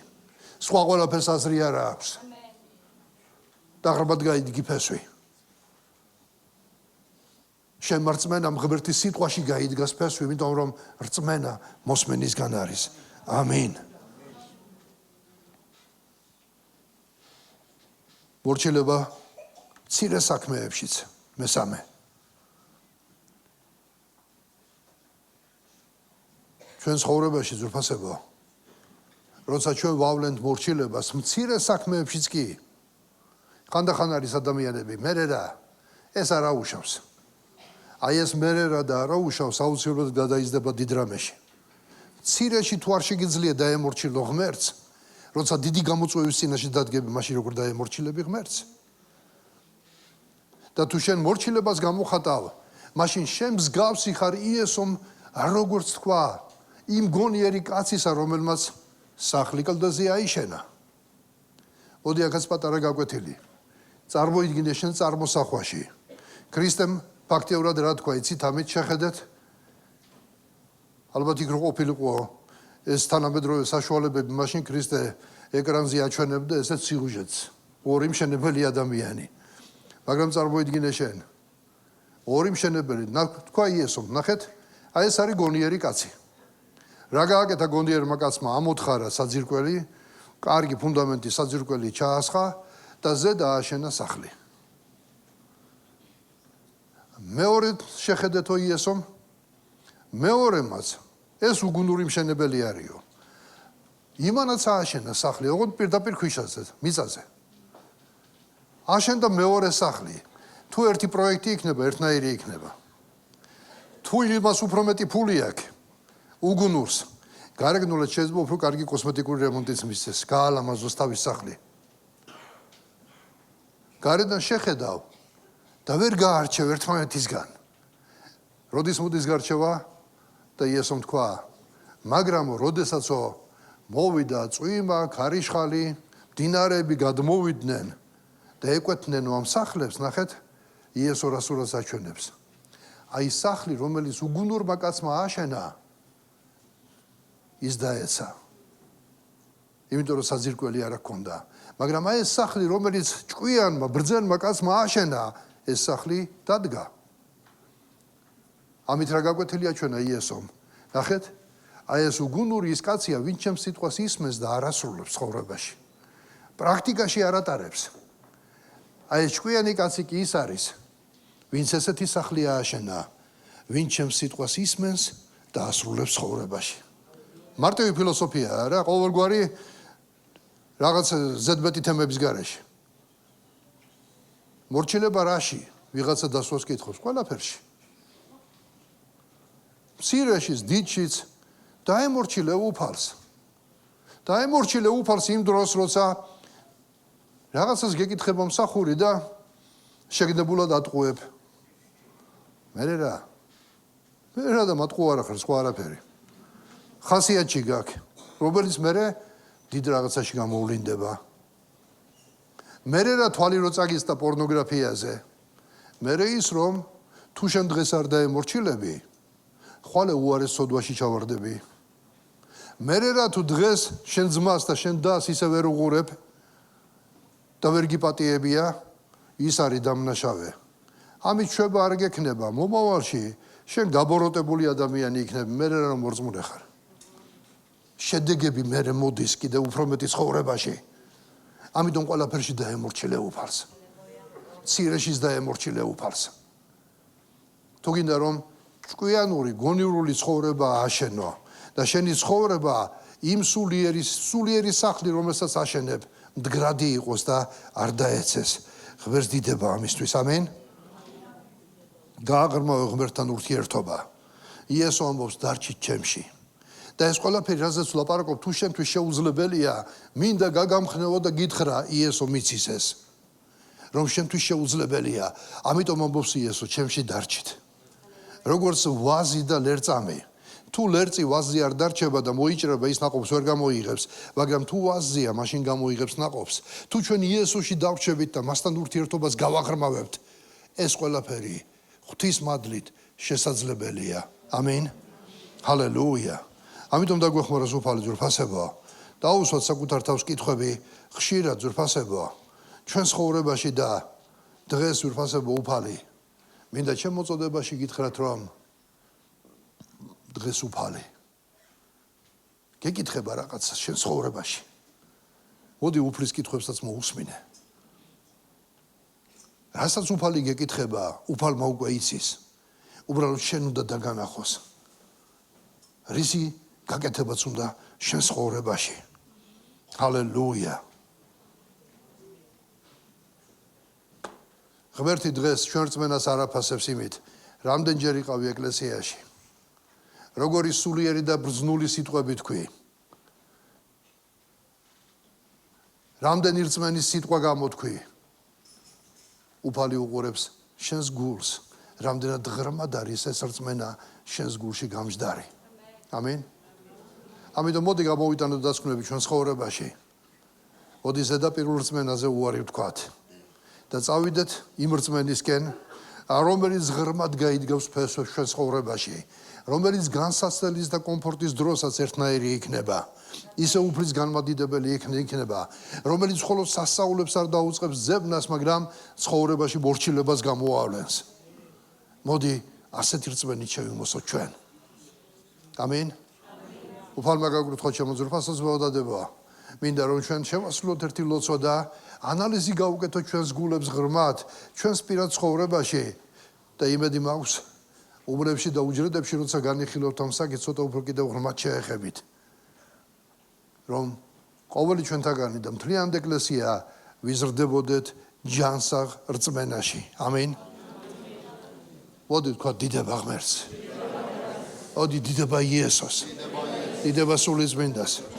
სხვა ყველაფერს აზრი არ აქვს. დაღრბად გაიდგი ფესვი. შენ რწმენამ ღმერთის სიტყვაში გაიდგას ფესვი, იმიტომ რომ რწმენა მოსმენისგან არის. ამინ. მორჩილება მცირე საქმეებშიც მესამე. ჩვენ ცხოვრებაში ძვირფასებო, როცა ჩვენ ვავლენთ მორჩილებას მცირე საქმეებშიც კი, ხანდახან არის ადამიანები, მერე რა, ეს არ აუშავს. აი ეს მერე რა და არ აუშავს, აუცილებლად გადაიზრდება დიდ რამეში. მცირეში თუ არ შეგიძლია დაემორჩილო ღმერთს, როცა დიდი გამოწვევის წინაშე დადგები, მაშინ როგორ დაემორჩილები ღმერთს? და თუ შენ მორჩილებას გამოხატავ, მაშინ შენ მსგავსი ხარ იესომ, როგორც თქვა, იმ გონიერი კაცისა, რომელმაც სახლი კლდეზე აიშენა. მოდი აქაც პატარა გაკვეთილი. წარმოიდგინე შენ წარმოსახვაში. ქრისტემ ფაქტიურად რა თქვა, იცით, ამით შეხედეთ? ალბათ იქ რო ყოფილიყო ეს თანამედროვე საშუალებები, მაშინ ქრისტე ეკრანზე აჩვენებდა ესეთ სიუჟეტს. ორი მშენებელი ადამიანი. მაგრამ წარმოიდგინე შენ. ორი მშენებელი, თქვა იესომ, ნახეთ, აი ეს არის გონიერი კაცი. რა გააკეთა გონიერმა კაცმა? ამოთხარა საძირკველი, კარგი ფუნდამენტი საძირკველი ჩაასხა და ზედ ააშენა სახლი. მეორე შეხედეთო იესომ, მეორემაც ეს უგუნური მშენებელი არისო. იმანაც ააშენა სახლი, ოღონდ პირდაპირ ქვიშაზე, მიწაზე. აშენდა მეორე სახლი. თუ ერთი პროექტი იქნება, ერთნაირი იქნება. თუ იმას უფრო მეტი ფული აქვს, უგუნურს, გარეგნულად შეიძლება უფრო კარგი კოსმეტიკური რემონტიც მისცეს, გაალამაზოს თავის სახლი. გარედან შეხედავ და ვერ გაარჩევ ერთმანეთისგან. როდის მოდის გარჩევა და იესომ თქვა, მაგრამ როდესაცო მოვიდა წვიმა, ქარიშხალი, მდინარეები გადმოვიდნენ და ეკვეთნენ ამ სახლებს, ნახეთ, იესო რასურას აჩვენებს. აი სახლი, რომელიც უგუნურმა კაცმა ააშენა, ის დაეცა. იმიტომ რომ საძირკველი არ ჰქონდა. მაგრამ აი ეს სახლი, რომელიც ჭკვიანმა, ბრძენმა კაცმა ააშენა, ეს სახლი დადგა. ამით რა გაკვეთილი აჩვენა იესომ. ნახეთ, აი ეს უგუნური ის კაცია, ვინც ჩემს სიტყვას ისმენს და არ ასრულებს ცხოვრებაში. პრაქტიკაში არ ატარებს. აი ეს ჭკვიანი კაცი კი ის არის, ვინც ესეთი სახლი ააშენა, ვინც ჩემს სიტყვას ისმენს და ასრულებს ცხოვრებაში. მარტივი ფილოსოფია არა, ყოველგვარი რაღაც ზედმეტი თემების გარეშე. მორჩილება რაში? ვიღაცა დასვას კითხავს, ყველაფერში. მცირეშიც, დიდშიც დაემორჩილე უფალს. დაემორჩილე უფალს იმ დროს, როცა რაღაცას გეკითხება მსახური და შეგდებულად ატყუებ. მერე რა? მერე რა და მატყუ არ ახარ, სხვა არაფერი. ხასიათში გაქვს, რომელიც მერე დიდ რაღაცაში გამოვლინდება. მერე რა თვალი რო წაგისდა პორნოგრაფიაზე. მერე ის რომ თუ შენ დღეს არ დაემორჩილები, ხვალე უარეს სოდვაში ჩავარდები. მერე რა თუ დღეს შენ ძმას და შენ დას ისე ვერ უღურებ და ვერ გიპატიებია, ის არის დამნაშავე. ამით შვება არ გექნება, მომავალში შენ გაბოროტებული ადამიანი იქნები, მერე რა მორწმუნე ხარ. შედეგები მერე მოდის კიდე უფრო მეტი ცხოვრებაში. ამიტომ ყველაფერში დაემორჩილე უფალს. მცირეშიც დაემორჩილე უფალს. თუ გინდა რომ ჭკვიანური, გონივრული ცხოვრება აშენო და შენი ცხოვრება იმ სულიერი სახლი, რომელსაც აშენებ, მდგრადი იყოს და არ დაეცეს. ღმერთს დიდება ამისთვის. ამენ. გააღრმავე ღმერთთან ურთიერთობა. იესო ამბობს დარჩით ჩემში. და ეს ყველაფერი, რაზეც ვლაპარაკობ, თუ შენთვის შეუძლებელია, მინდა გაგამხნევო და გითხრა იესო მიცის ეს. რომ შენთვის შეუძლებელია, ამიტომ ამბობს იესო, ჩემში დარჩით. როგორც ვაზი და ლერწამი. თუ ლერწი ვაზზე არ დარჩება და მოიჭრება, ის ნაყოფს ვერ გამოიღებს, მაგრამ თუ ვაზზია, მაშინ გამოიღებს ნაყოფს. თუ ჩვენ იესოში დავრჩებით და მასთან ურთიერთობას გავაღრმავებთ, ეს ყველაფერი ღვთის მადლით შესაძლებელია. ამინ. ჰალელუია. ამიტომ დაგვეხმარა უფალი ძვირფასებო. დაუსვათ საკუთარ თავს კითხვები, ხშირად ძვირფასებო. ჩვენ ცხოვრებაში და დღეს ძვირფასებო უფალი. მინდა ჩემ მოწოდებაში გითხრათ რომ დღეს უფალი. გეკითხება რაღაცა შენ ცხოვრებაში. მოდი უფლის კითხვებსაც მოусმინე. რასაც უფალი გეკითხება, უფალმა უკვე იცის. უბრალოდ შენ უნდა დაგანახოს. რისი გაკეთებაც უნდა შენ ცხოვრებაში. ჰალელუია. ღმერთი დღეს ჩვენ რწმენას არ აფასებს იმით, რამდენჯერ იყავი ეკლესიაში. როგორი სულიერი და ბრძნული სიტყვები თქვი. რამდენი რწმენის სიტყვა გამოთქვი. უფალი უყურებს შენს გულს, რამდენად ღრმად არის ეს რწმენა შენს გულში გამჯდარი. ამინ. ამიტომ მოდი გამოვიტანოთ დასკვნები ჩვენ ცხოვრებაში. მოდი ზედაპირულ რწმენაზე უარი ვთქვათ და წავიდეთ იმ რწმენისკენ, რომელიც ღრმად გაიდგავს ჩვენ ცხოვრებაში, რომელიც განსაცდელის და კომფორტის დროსაც ერთნაირი იქნება, ისე უფლის განმადიდებელი იქნება, რომელიც მხოლოდ სასწაულებს არ დაუწყებს ძებნას, მაგრამ ცხოვრებაში მორჩილებას გამოავლენს. მოდი ასეთი რწმენით შევიმოსოთ ჩვენ. ამინ. უფალმა გაგვრთხოვ ჩემო ძვირფასოს მოუდადება. მინდა რომ ჩვენ შევასრულოთ ერთი ლოცვა და ანალიზი გავუკეთოთ ჩვენს გულებს ღრმად, ჩვენს პირად ცხოვრებაში და იმედი მაქვს უბნებში და უჯრედებში როცა განიხილავთ ამ საკითხს, ცოტა უფრო კიდევ ღრმად შეეხებით. რომ ყოველი ჩვენთაგანი და მთლიანად ეკლესია ვიზრდებოდეთ ჯანსაღ რწმენაში. ამინ. მოდი ვთქვათ დიდება ღმერთს. მოდი დიდება იესოს. დიდება სულის წმინდას.